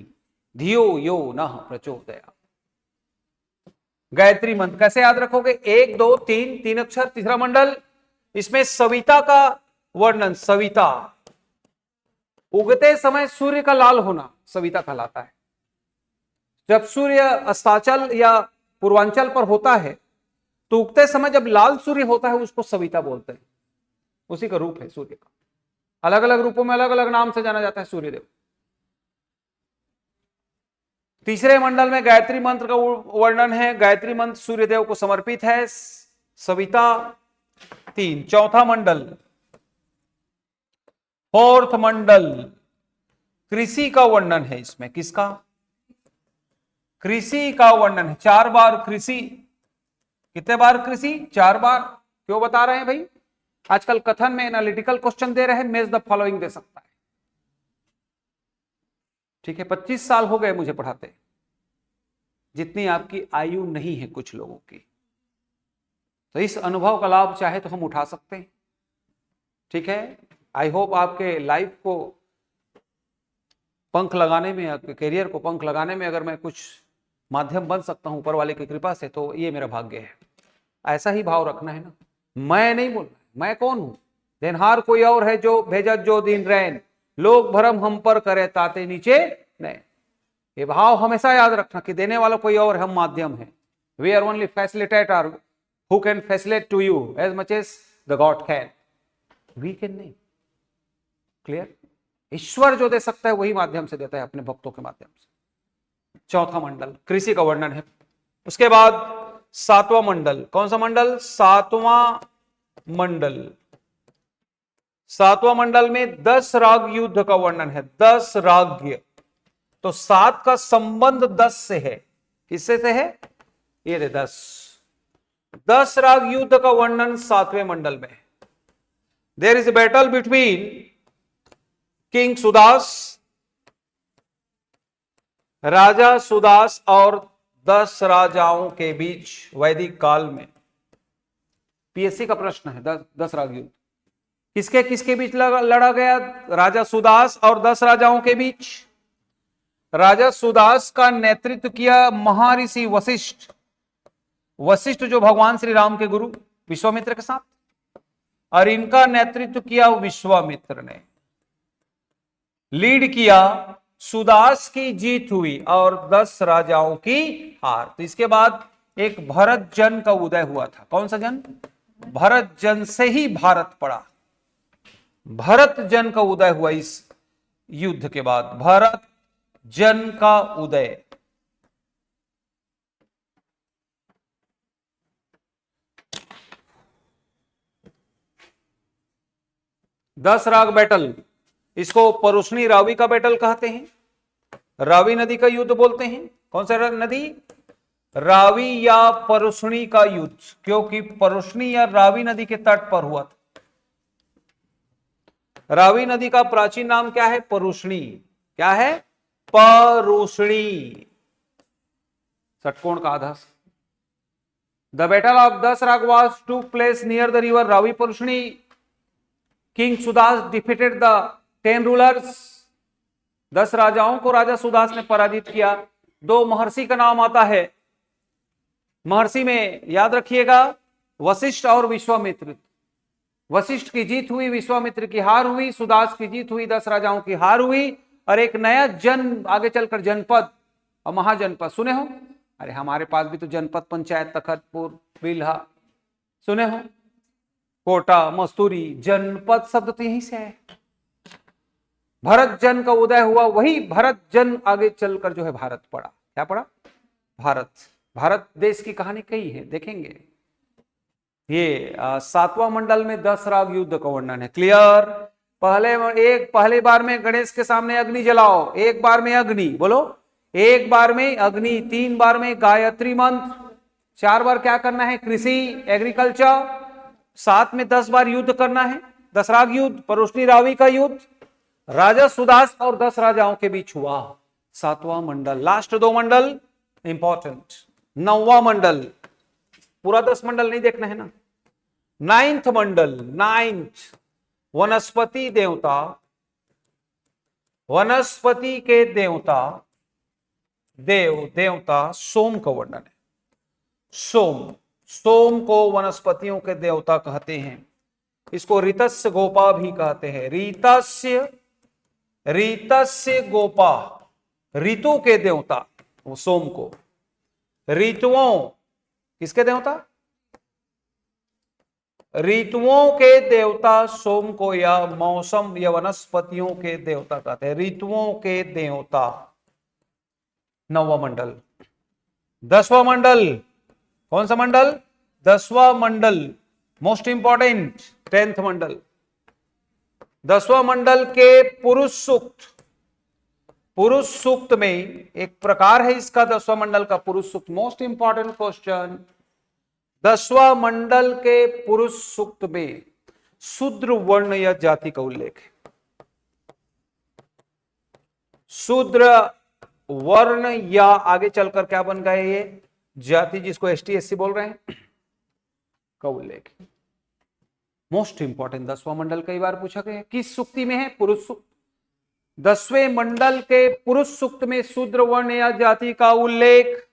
धियो यो नः प्रचोदयात्। गायत्री मंत्र कैसे याद रखोगे? 1 2 3 3 अक्षर, तीसरा मंडल। इसमें सविता का वर्णन, सविता उगते समय सूर्य का लाल होना सविता कहलाता है। जब सूर्य अस्ताचल या पूर्वांचल पर होता है तो उगते समय जब लाल सूर्य होता है उसको सविता बोलते हैं, उसी का रूप है सूर्य का। अलग अलग रूपों में अलग अलग नाम से जाना जाता है सूर्यदेव। तीसरे मंडल में गायत्री मंत्र का वर्णन है। गायत्री मंत्र सूर्यदेव को समर्पित है। सविता 3। चौथा मंडल, फोर्थ मंडल, कृषि का वर्णन है इसमें। किसका? कृषि का वर्णन है। 4 बार कृषि। कितने बार कृषि? 4 बार। क्यों बता रहे हैं भाई? आजकल कथन में एनालिटिकल क्वेश्चन दे रहे हैं, मैच द फॉलोइंग दे सकता है। ठीक है, 25 साल हो गए मुझे पढ़ाते, जितनी आपकी आयु नहीं है कुछ लोगों की। तो इस अनुभव का लाभ चाहे तो हम उठा सकते हैं। ठीक है, आई होप आपके लाइफ को पंख लगाने में, आपके करियर को पंख लगाने में अगर मैं कुछ माध्यम बन सकता हूं ऊपर वाले की कृपा से, तो ये मेरा भाग्य है। ऐसा ही भाव रखना है ना। मैं नहीं बोल रहा, मैं कौन हूं? देनहार कोई और है जो भेजत जो दिन रैन, लोग भरम हम पर करे ताते नीचे नहीं। ये भाव हमेशा याद रखना कि देने वाला कोई और, हम माध्यम है। We are only facilitator who can facilitate to you as much as the god can. We can नहीं। क्लियर? ईश्वर जो दे सकता है वही माध्यम से देता है, अपने भक्तों के माध्यम से। चौथा मंडल कृषि का वर्णन है। उसके बाद 7वां मंडल। कौन सा मंडल? 7वां मंडल। 7वां मंडल में 10 राग युद्ध का वर्णन है। 10 राग्य। तो 7 का संबंध 10 से है। किससे से है? ये रे 10 राग युद्ध का वर्णन 7वें मंडल में। There is a battle between king Sudas, राजा सुदास और 10 राजाओं के बीच वैदिक काल में। पीएससी का प्रश्न है। 10 राग युद्ध किसके किसके बीच लड़ा गया? राजा सुदास और 10 राजाओं के बीच। राजा सुदास का नेतृत्व किया महर्षि वशिष्ठ। वशिष्ठ जो भगवान श्री राम के गुरु विश्वामित्र के साथ, और इनका नेतृत्व किया विश्वामित्र ने। लीड किया, सुदास की जीत हुई और 10 राजाओं की हार। तो इसके बाद एक भरत जन का उदय हुआ था। कौन सा जन? भरत जन से ही भारत पड़ा। भरत जन का उदय हुआ इस युद्ध के बाद। भरत जन का उदय। दस राग बैटल, इसको परुष्णी रावी का बैटल कहते हैं। रावी नदी का युद्ध बोलते हैं। कौन सा नदी? रावी या परुष्णी का युद्ध, क्योंकि परुष्णी या रावी नदी के तट पर हुआ था। रावी नदी का प्राचीन नाम क्या है? परुष्णी। क्या है? परुष्णी। षटकोण का आधा। द बैटल ऑफ 10 राग was took place near the river Ravi Parushni. King Sudas defeated the 10 rulers. 10 राजाओं को राजा सुदास ने पराजित किया। 2 महर्षि का नाम आता है। महर्षि में याद रखिएगा वशिष्ठ और विश्वामित्र। वशिष्ठ की जीत हुई, विश्वामित्र की हार हुई। सुदास की जीत हुई, 10 राजाओं की हार हुई। और एक नया जन्म आगे चलकर जनपद और महाजनपद। सुने हो? अरे हमारे पास भी तो जनपद, पंचायत, तखतपुर, बिल्हा सुने हो, कोटा, मस्तूरी। जनपद शब्द तो यहीं से है। भरत जन का उदय हुआ, वही भरत जन आगे चलकर जो है भारत पड़ा। क्या पड़ा? भारत। भारत देश की कहानी कई है, देखेंगे। ये 7वां मंडल में 10 राग युद्ध का वर्णन है। क्लियर? पहले बार में गणेश के सामने अग्नि जलाओ, एक बार में अग्नि, बोलो एक बार में अग्नि, 3 बार में गायत्री मंत्र, 4 बार क्या करना है? कृषि, एग्रीकल्चर, 7 में 10 बार युद्ध करना है, 10 राग युद्ध, परोशनी रावी का युद्ध, राजा सुदास और 10 राजाओं के बीच हुआ। 7वां मंडल। लास्ट 2 मंडल इंपॉर्टेंट। 9वां मंडल, पूरा 10 मंडल नहीं देखना है ना। 9th मंडल, 9th, वनस्पति देवता, वनस्पति के देवता, देवता सोम का वर्णन है। सोम को वनस्पतियों के देवता कहते हैं। इसको ऋतस्य गोपा भी कहते हैं। ऋतस्य गोपा, ऋतु के देवता, वो सोम को। ऋतुओं, किसके देवता? ऋतुओं के देवता सोम को, या मौसम या वनस्पतियों के देवता कहते हैं। ऋतुओं के देवता। 9वां मंडल। 10वां मंडल, कौन सा मंडल? 10वां मंडल, मोस्ट इंपॉर्टेंट। 10th मंडल। 10वां मंडल के पुरुष सूक्त। पुरुष सूक्त में एक प्रकार है इसका, 10वां मंडल का Purusha Sukta. Most important question. 10वां मंडल के पुरुष सूक्त में शूद्र वर्ण या जाति का उल्लेख है। शूद्र वर्ण या आगे चलकर क्या बन गए ये जाति, जिसको एसटी एससी बोल रहे हैं, का उल्लेख। Most important. 10वां मंडल कई बार पूछा गया। किस सूक्ति में है? पुरुष सूक्त। 10वें मंडल के पुरुष सूक्त में शूद्र वर्ण या जाति का उल्लेख।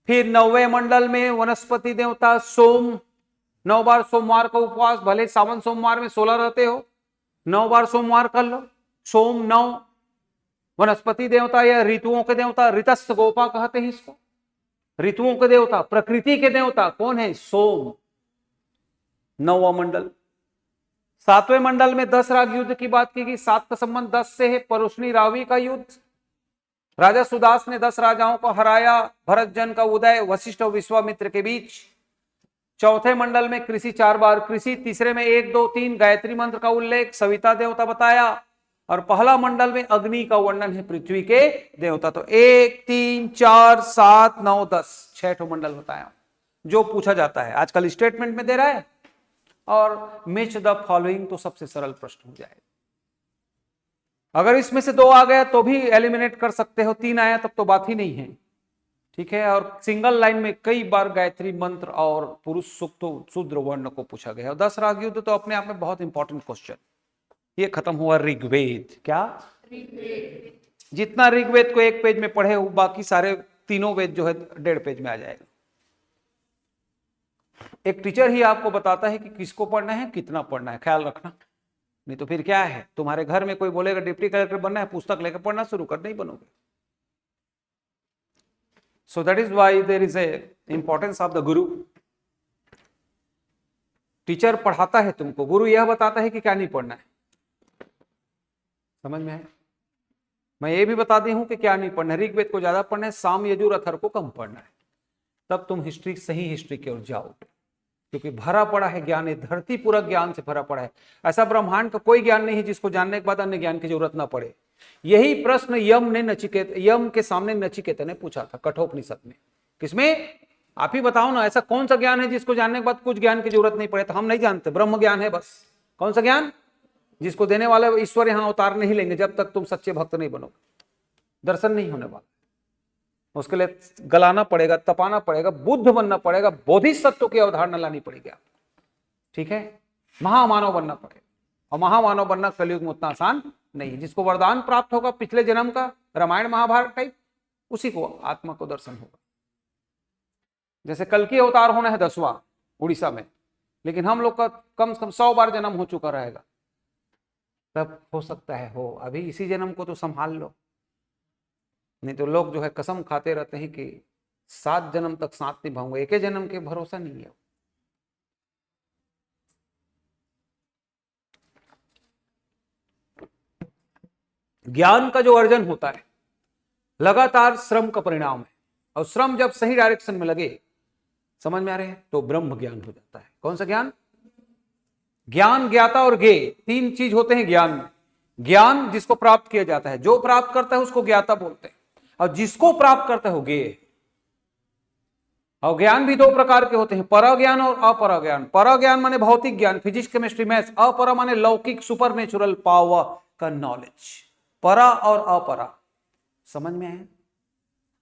फिर 9वें मंडल में वनस्पति देवता सोम। 9 बार सोमवार का उपवास, भले सावन सोमवार में 16 रहते हो, 9 बार सोमवार कर लो। सोम 9। वनस्पति देवता या ऋतुओं के देवता, ऋतस्य गोपा कहते हैं इसको। ऋतुओं के देवता, प्रकृति के देवता कौन है? सोम। 9वां मंडल। 7वें मंडल में 10 राग युद्ध की बात की गई। 7 का संबंध 10 से है। परोशनी रावी का युद्ध, राजा सुदास ने 10 राजाओं को हराया। भरत जन का उदय, वशिष्ठ और विश्वामित्र के बीच। 4थे मंडल में कृषि, 4 बार कृषि। तीसरे में 1, 2, 3 गायत्री मंत्र का उल्लेख, सविता देवता बताया। और पहला मंडल में अग्नि का वर्णन है, पृथ्वी के देवता। तो 1, 3, 4, 7, 9, 10, 6 मंडल बताया जो पूछा जाता है। आजकल स्टेटमेंट में दे रहा है और मैच द फॉलोइंग, तो सबसे सरल प्रश्न हो जाएगा। अगर इसमें से 2 आ गया तो भी एलिमिनेट कर सकते हो, 3 आया तब तो बात ही नहीं है। ठीक है। और सिंगल लाइन में कई बार गायत्री मंत्र और पुरुष सूक्त शूद्र वर्ण को पूछा गया। और 10 राग युद्ध तो अपने आप में बहुत इंपॉर्टेंट क्वेश्चन। ये खत्म हुआ ऋग्वेद। क्या? ऋग्वेद। जितना ऋग्वेद को 1 पेज में पढ़े, बाकी सारे तीनों वेद जो है 1.5 पेज में आ जाएगा। एक टीचर ही आपको बताता है कि किसको पढ़ना है, कितना पढ़ना है, ख्याल रखना। नहीं तो फिर क्या है, तुम्हारे घर में कोई बोलेगा डिप्टी कलेक्टर बनना है, पुस्तक लेकर पढ़ना शुरू कर, नहीं बनोगे। So that is why there is a importance of the guru. Teacher पढ़ाता है तुमको, गुरु यह बताता है कि क्या नहीं पढ़ना है। समझ में है? मैं ये भी बता दी हूं कि क्या नहीं पढ़ना है। ऋग्वेद को ज्यादा पढ़ना है, साम यजुर अथर्व को कम पढ़ना है। तब तुम हिस्ट्री, सही हिस्ट्री की ओर जाओगे, क्योंकि भरा पड़ा है ज्ञान। ये धरती पूरा ज्ञान से भरा पड़ा है। ऐसा ब्रह्मांड का कोई ज्ञान नहीं है जिसको जानने के बाद अन्य ज्ञान की जरूरत ना पड़े। यही प्रश्न यम के सामने नचिकेत ने पूछा था कठोपनिषद में। किसमें? आप ही बताओ ना, ऐसा कौन सा ज्ञान है जिसको जानने के बाद कुछ ज्ञान की जरूरत नहीं पड़े? तो हम नहीं जानते, ब्रह्म ज्ञान है बस। कौन सा ज्ञान? जिसको देने वाले ईश्वर यहां अवतार नहीं लेंगे जब तक तुम सच्चे भक्त नहीं बनोगे, दर्शन नहीं होने वाला। उसके लिए गलाना पड़ेगा, तपाना पड़ेगा, बुद्ध बनना पड़ेगा, बोधिसत्व की अवधारणा लानी पड़ेगी आपको। ठीक है? महामानव बनना पड़ेगा। और महामानव बनना कलयुग में उतना आसान नहीं। जिसको वरदान प्राप्त होगा पिछले जन्म का, रामायण महाभारत टाइप, उसी को आत्मा को दर्शन होगा। जैसे कल की अवतार होना है 10वां उड़ीसा में, लेकिन हम लोग का कम से कम 100 बार जन्म हो चुका रहेगा। तब हो सकता है हो, अभी इसी जन्म को तो संभाल लो। नहीं तो लोग जो है कसम खाते रहते हैं कि 7 जन्म तक साथ निभाऊंगा। एक ही जन्म के भरोसा नहीं है। ज्ञान का जो अर्जन होता है लगातार श्रम का परिणाम है, और श्रम जब सही डायरेक्शन में लगे, समझ में आ रहे हैं, तो ब्रह्म ज्ञान हो जाता है। कौन सा ज्ञान? ज्ञान, ज्ञाता और ज्ञेय, तीन चीज होते हैं ज्ञान में। ज्ञान जिसको प्राप्त किया जाता है, जो प्राप्त करता है उसको ज्ञाता बोलते हैं, और जिसको प्राप्त करता है वो ज्ञेय। और ज्ञान भी दो प्रकार के होते हैं, पर ज्ञान और अपर ज्ञान। पर ज्ञान माने भौतिक ज्ञान, फिजिक्स केमिस्ट्री मैथ्स। अपर माने लौकिक सुपर नेचुरल पावर का नॉलेज। परा और अपरा समझ में आए?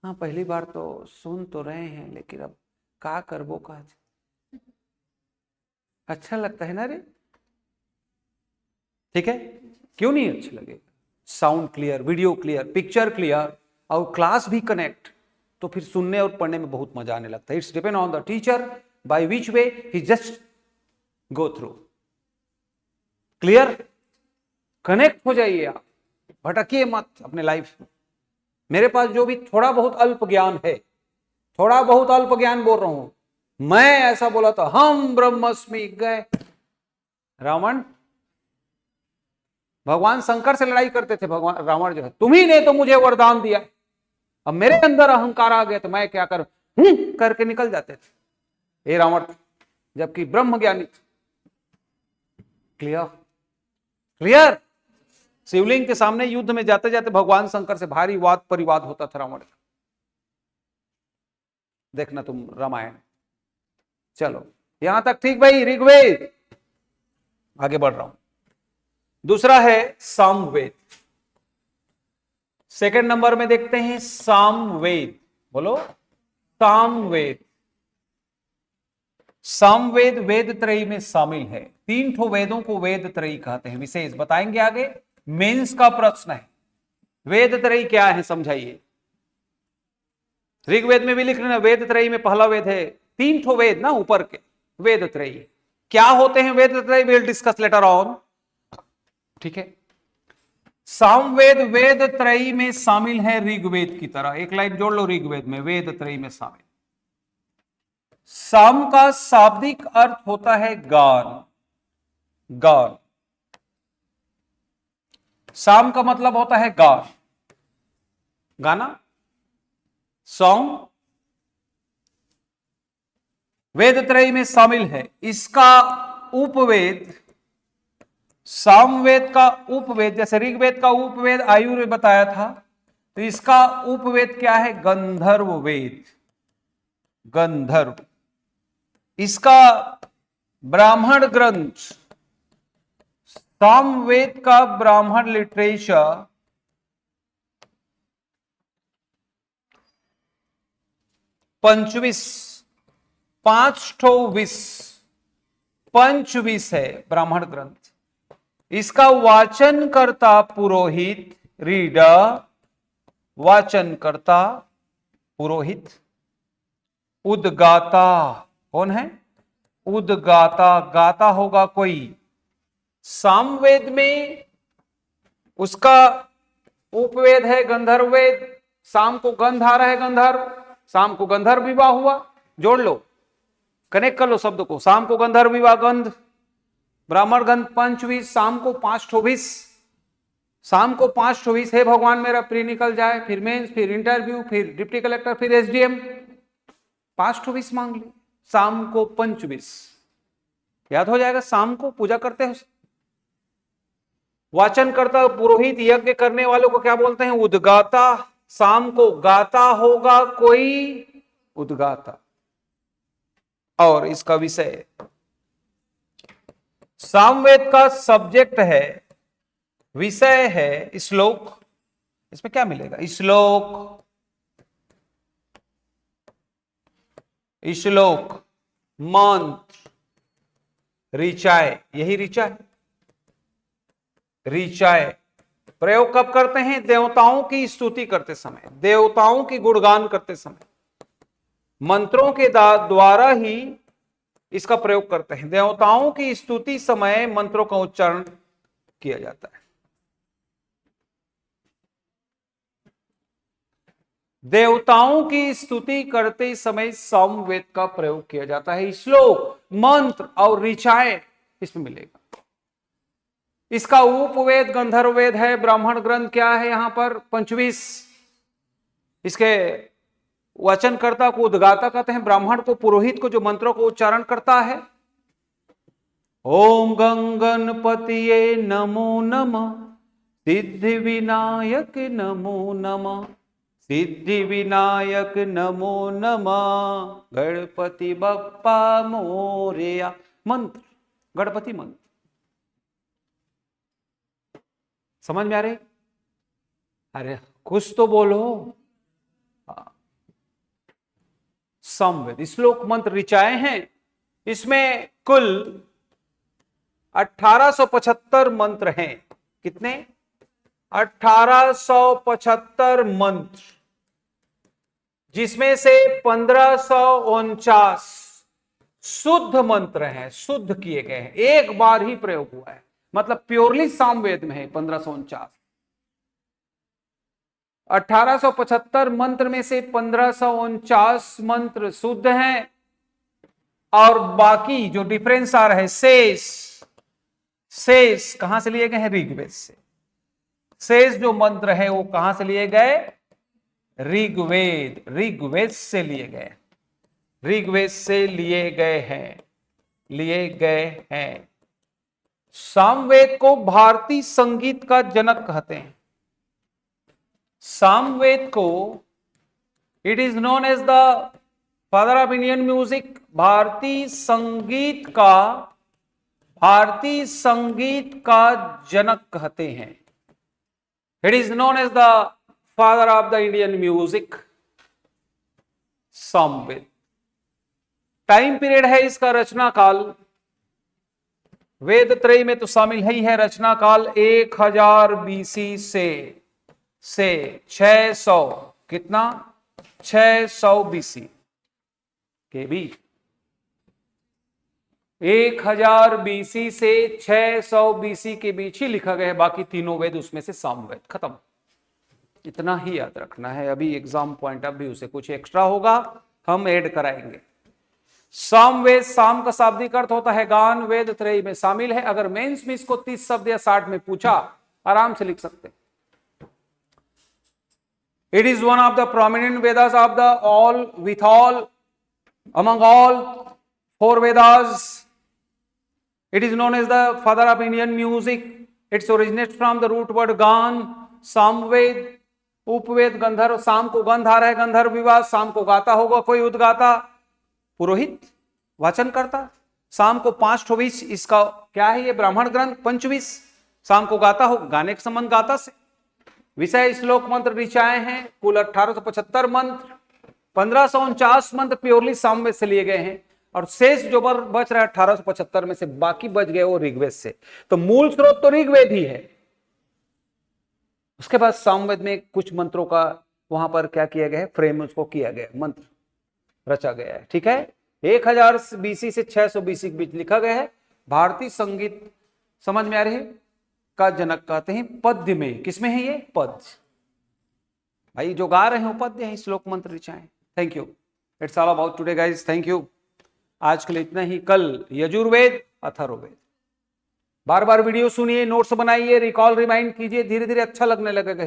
हाँ, पहली बार तो सुन तो रहे हैं, लेकिन अब का करबो का अच्छा लगता है ना रे? ठीक है, क्यों नहीं अच्छा लगेगा? Sound clear, video clear, picture clear, और क्लास भी कनेक्ट, तो फिर सुनने और पढ़ने में बहुत मजा आने लगता है। It's depend on the teacher by which way he just go through. Clear? Connect हो जाइए आप, भटकिए मत अपने लाइफ में। मेरे पास जो भी थोड़ा बहुत अल्प ज्ञान है, थोड़ा बहुत अल्प ज्ञान बोल रहा हूं, मैं ऐसा बोला था, हम ब्रह्मस्मि गए। रावण, भगवान शंकर से लड़ाई करते थे, भगवान रावण जो है, तुम्ही ने तो मुझे वरदान दिया, अब मेरे अंदर अहंकार आ गया तो मैं क्या करूं, करके निकल जाते थे ये रावण, जबकि ब्रह्म ज्ञानी थे। क्लियर? क्लियर? शिवलिंग के सामने युद्ध में जाते जाते भगवान शंकर से भारी वाद परिवाद होता था रावण का। देखना तुम रामायण। चलो यहां तक ठीक भाई? ऋग्वेद, आगे बढ़ रहा हूं। दूसरा है सामवेद। सेकंड नंबर में देखते हैं सामवेद। बोलो सामवेद। सामवेद वेद त्रयी में शामिल है। तीन ठो वेदों को वेद त्रयी कहते हैं, विशेष बताएंगे आगे। मेंस का प्रश्न है, वेद त्रयी क्या है समझाइए। ऋग्वेद में भी लिख लेना, वेद त्रयी में पहला वेद है, तीन ठो वेद ना ऊपर के, वेद त्रयी क्या होते हैं? वेद त्रयी विल डिस्कस लेटर ऑन, ठीक है। सामवेद वेद त्रयी में शामिल है ऋग्वेद की तरह। एक लाइन जोड़ लो, ऋग्वेद में वेद त्रयी में शामिल। साम का शाब्दिक अर्थ होता है गान। गान, साम का मतलब होता है गान, गाना, सॉन्ग। वेद त्रयी में शामिल है। इसका उपवेद, सामवेद का उपवेद, जैसे ऋग्वेद का उपवेद आयुर्वेद बताया था, तो इसका उपवेद क्या है? गंधर्व वेद। गंधर्व। इसका ब्राह्मण ग्रंथ, सामवेद का ब्राह्मण लिटरेचर पंचविश, पांच ठो विश, पंचविश है ब्राह्मण ग्रंथ। इसका वाचन करता पुरोहित, रीडर, वाचन करता पुरोहित। उद्गाता, कौन है? उद्गाता, गाता होगा कोई। सामवेद में उसका उपवेद है गंधर्व वेद। शाम को गंध आ रहा है, गंधर्व, शाम को गंधर्व विवाह हुआ, जोड़ लो, कनेक्ट कर लो शब्द को। शाम को गंधर्व विवाह गंध, ब्राह्मण गंध पंचविश, शाम को 5 ठो विश, शाम को 5 ठो विश, हे भगवान मेरा प्री निकल जाए, फिर मेंस, फिर इंटरव्यू, फिर डिप्टी कलेक्टर, फिर एसडीएम, 5 ठो विश मांग ली। शाम को पंचविश, याद हो जाएगा। शाम को पूजा करते हैं, वाचन करता पुरोहित, यज्ञ करने वालों को क्या बोलते हैं? उद्गाता। शाम को गाता होगा कोई, उद्गाता। और इसका विषय, सामवेद का सब्जेक्ट है, विषय है श्लोक। इसमें क्या मिलेगा? श्लोक, श्लोक, मंत्र, ऋचाएं। यही ऋचा है, ऋचाएं। प्रयोग कब करते हैं? देवताओं की स्तुति करते समय, देवताओं की गुणगान करते समय, मंत्रों के द्वारा ही इसका प्रयोग करते हैं। देवताओं की स्तुति समय मंत्रों का उच्चारण किया जाता है। देवताओं की स्तुति करते समय सामवेद का प्रयोग किया जाता है। श्लोक, मंत्र और ऋचाएं इसमें मिलेगा। इसका उपवेद गंधर्व वेद है। ब्राह्मण ग्रंथ क्या है यहां पर? पंचविश। इसके वचनकर्ता को उद्गाता कहते हैं, ब्राह्मण को, पुरोहित को, जो मंत्रों को उच्चारण करता है। ओम गंगणपतिये नमो नमः, सिद्धि विनायक नमो नमः, सिद्धि विनायक नमो नमः, गणपति बप्पा मोरया। मंत्र, गणपति मंत्र। समझ में आ रही? अरे कुछ तो बोलो। सामवेद श्लोक मंत्र ऋचाएं हैं। इसमें कुल 1875 मंत्र हैं। कितने? 1875 मंत्र, जिसमें से 1549 शुद्ध मंत्र हैं, शुद्ध किए गए हैं, एक बार ही प्रयोग हुआ है, मतलब प्योरली सामवेद में है 1549। 1875 मंत्र में से 1549 मंत्र शुद्ध हैं, और बाकी जो डिफरेंस आ रहा है, शेष कहां से लिए गए हैं? ऋग्वेद से। शेष जो मंत्र है वो कहां से लिए गए? ऋग्वेद से लिए गए, ऋग्वेद से लिए गए हैं। सामवेद को भारतीय संगीत का जनक कहते हैं। सामवेद को it is known as the father of Indian music. भारतीय संगीत का जनक कहते हैं। It is known as the father of the Indian music. Samaveda. Time period है इसका रचना काल, वेद त्रय में तो शामिल ही है। रचना काल 1000 बीसी से 600, कितना? 600 बीसी के बीच। 1000 बीसी से 600 बीसी के बीच ही लिखा गया है। बाकी तीनों वेद उसमें से सामवेद। खत्म। इतना ही याद रखना है। अभी एग्जाम पॉइंट ऑफ व्यू से कुछ एक्स्ट्रा होगा, हम ऐड कराएंगे। सामवेद, साम का शाब्दिक अर्थ होता है गान, वेद त्रय में शामिल है। अगर मेंस में इसको 30 शब्द या 60 में पूछा, आराम से लिख सकते हैं। It is one of the prominent Vedas of the among all 4 Vedas. It is known as the father of Indian music. It originates from the root word gan. Samaveda, उपवेद, गंधर्व। साम को गंध आ रहा है, गंधर्व विवाह। साम को गाता होगा कोई उद्गाता, पुरोहित, वाचन करता। साम को 5 ठो विष, इसका क्या है? ये ब्राह्मण ग्रंथ पंचविश। साम को गाता हो, गाने के संबंध गाता से। विषय श्लोक मंत्र ऋचाएं हैं। कुल 1875 मंत्र, 1549 मंत्र प्योरली सामवेद से लिए गए हैं, और शेष जो बच रहा है 1875 में से, बाकी बच गए वो ऋग्वेद से। तो मूल स्रोत तो ऋग्वेद ही है। उसके बाद सामवेद में कुछ मंत्रों का वहां पर क्या किया गया है? फ्रेम उसको किया गया, मंत्र रचा गया है। ठीक है। 1000 बीसी से 600 बीसी के बीच लिखा गया है। भारतीय संगीत, समझ में आ रही है, का जनक कहते हैं। पद्य में, किसमें है ये? पद्य। भाई जो गा रहे हैं वो पद्य है, श्लोक मंत्र ऋचाएं। Thank you. It's all about today guys. Thank you. आज के लिए इतना ही। कल यजुर्वेद, अथर्ववेद। बार बार वीडियो सुनिए, नोट्स बनाइए, रिकॉल रिमाइंड कीजिए। धीरे धीरे अच्छा लगने लगेगा।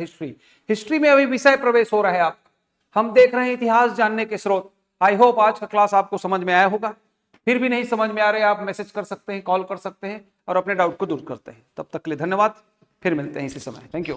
हिस्ट्री में अभी विषय प्रवेश हो रहा है आपका। हम देख रहे हैं इतिहास जानने के स्रोत। आई होप आज का क्लास आपको समझ में आया होगा। फिर भी नहीं समझ में आ रहे, आप मैसेज कर सकते हैं, कॉल कर सकते हैं, और अपने डाउट को दूर करते हैं। तब तक के लिए धन्यवाद। फिर मिलते हैं इसी समय। Thank you.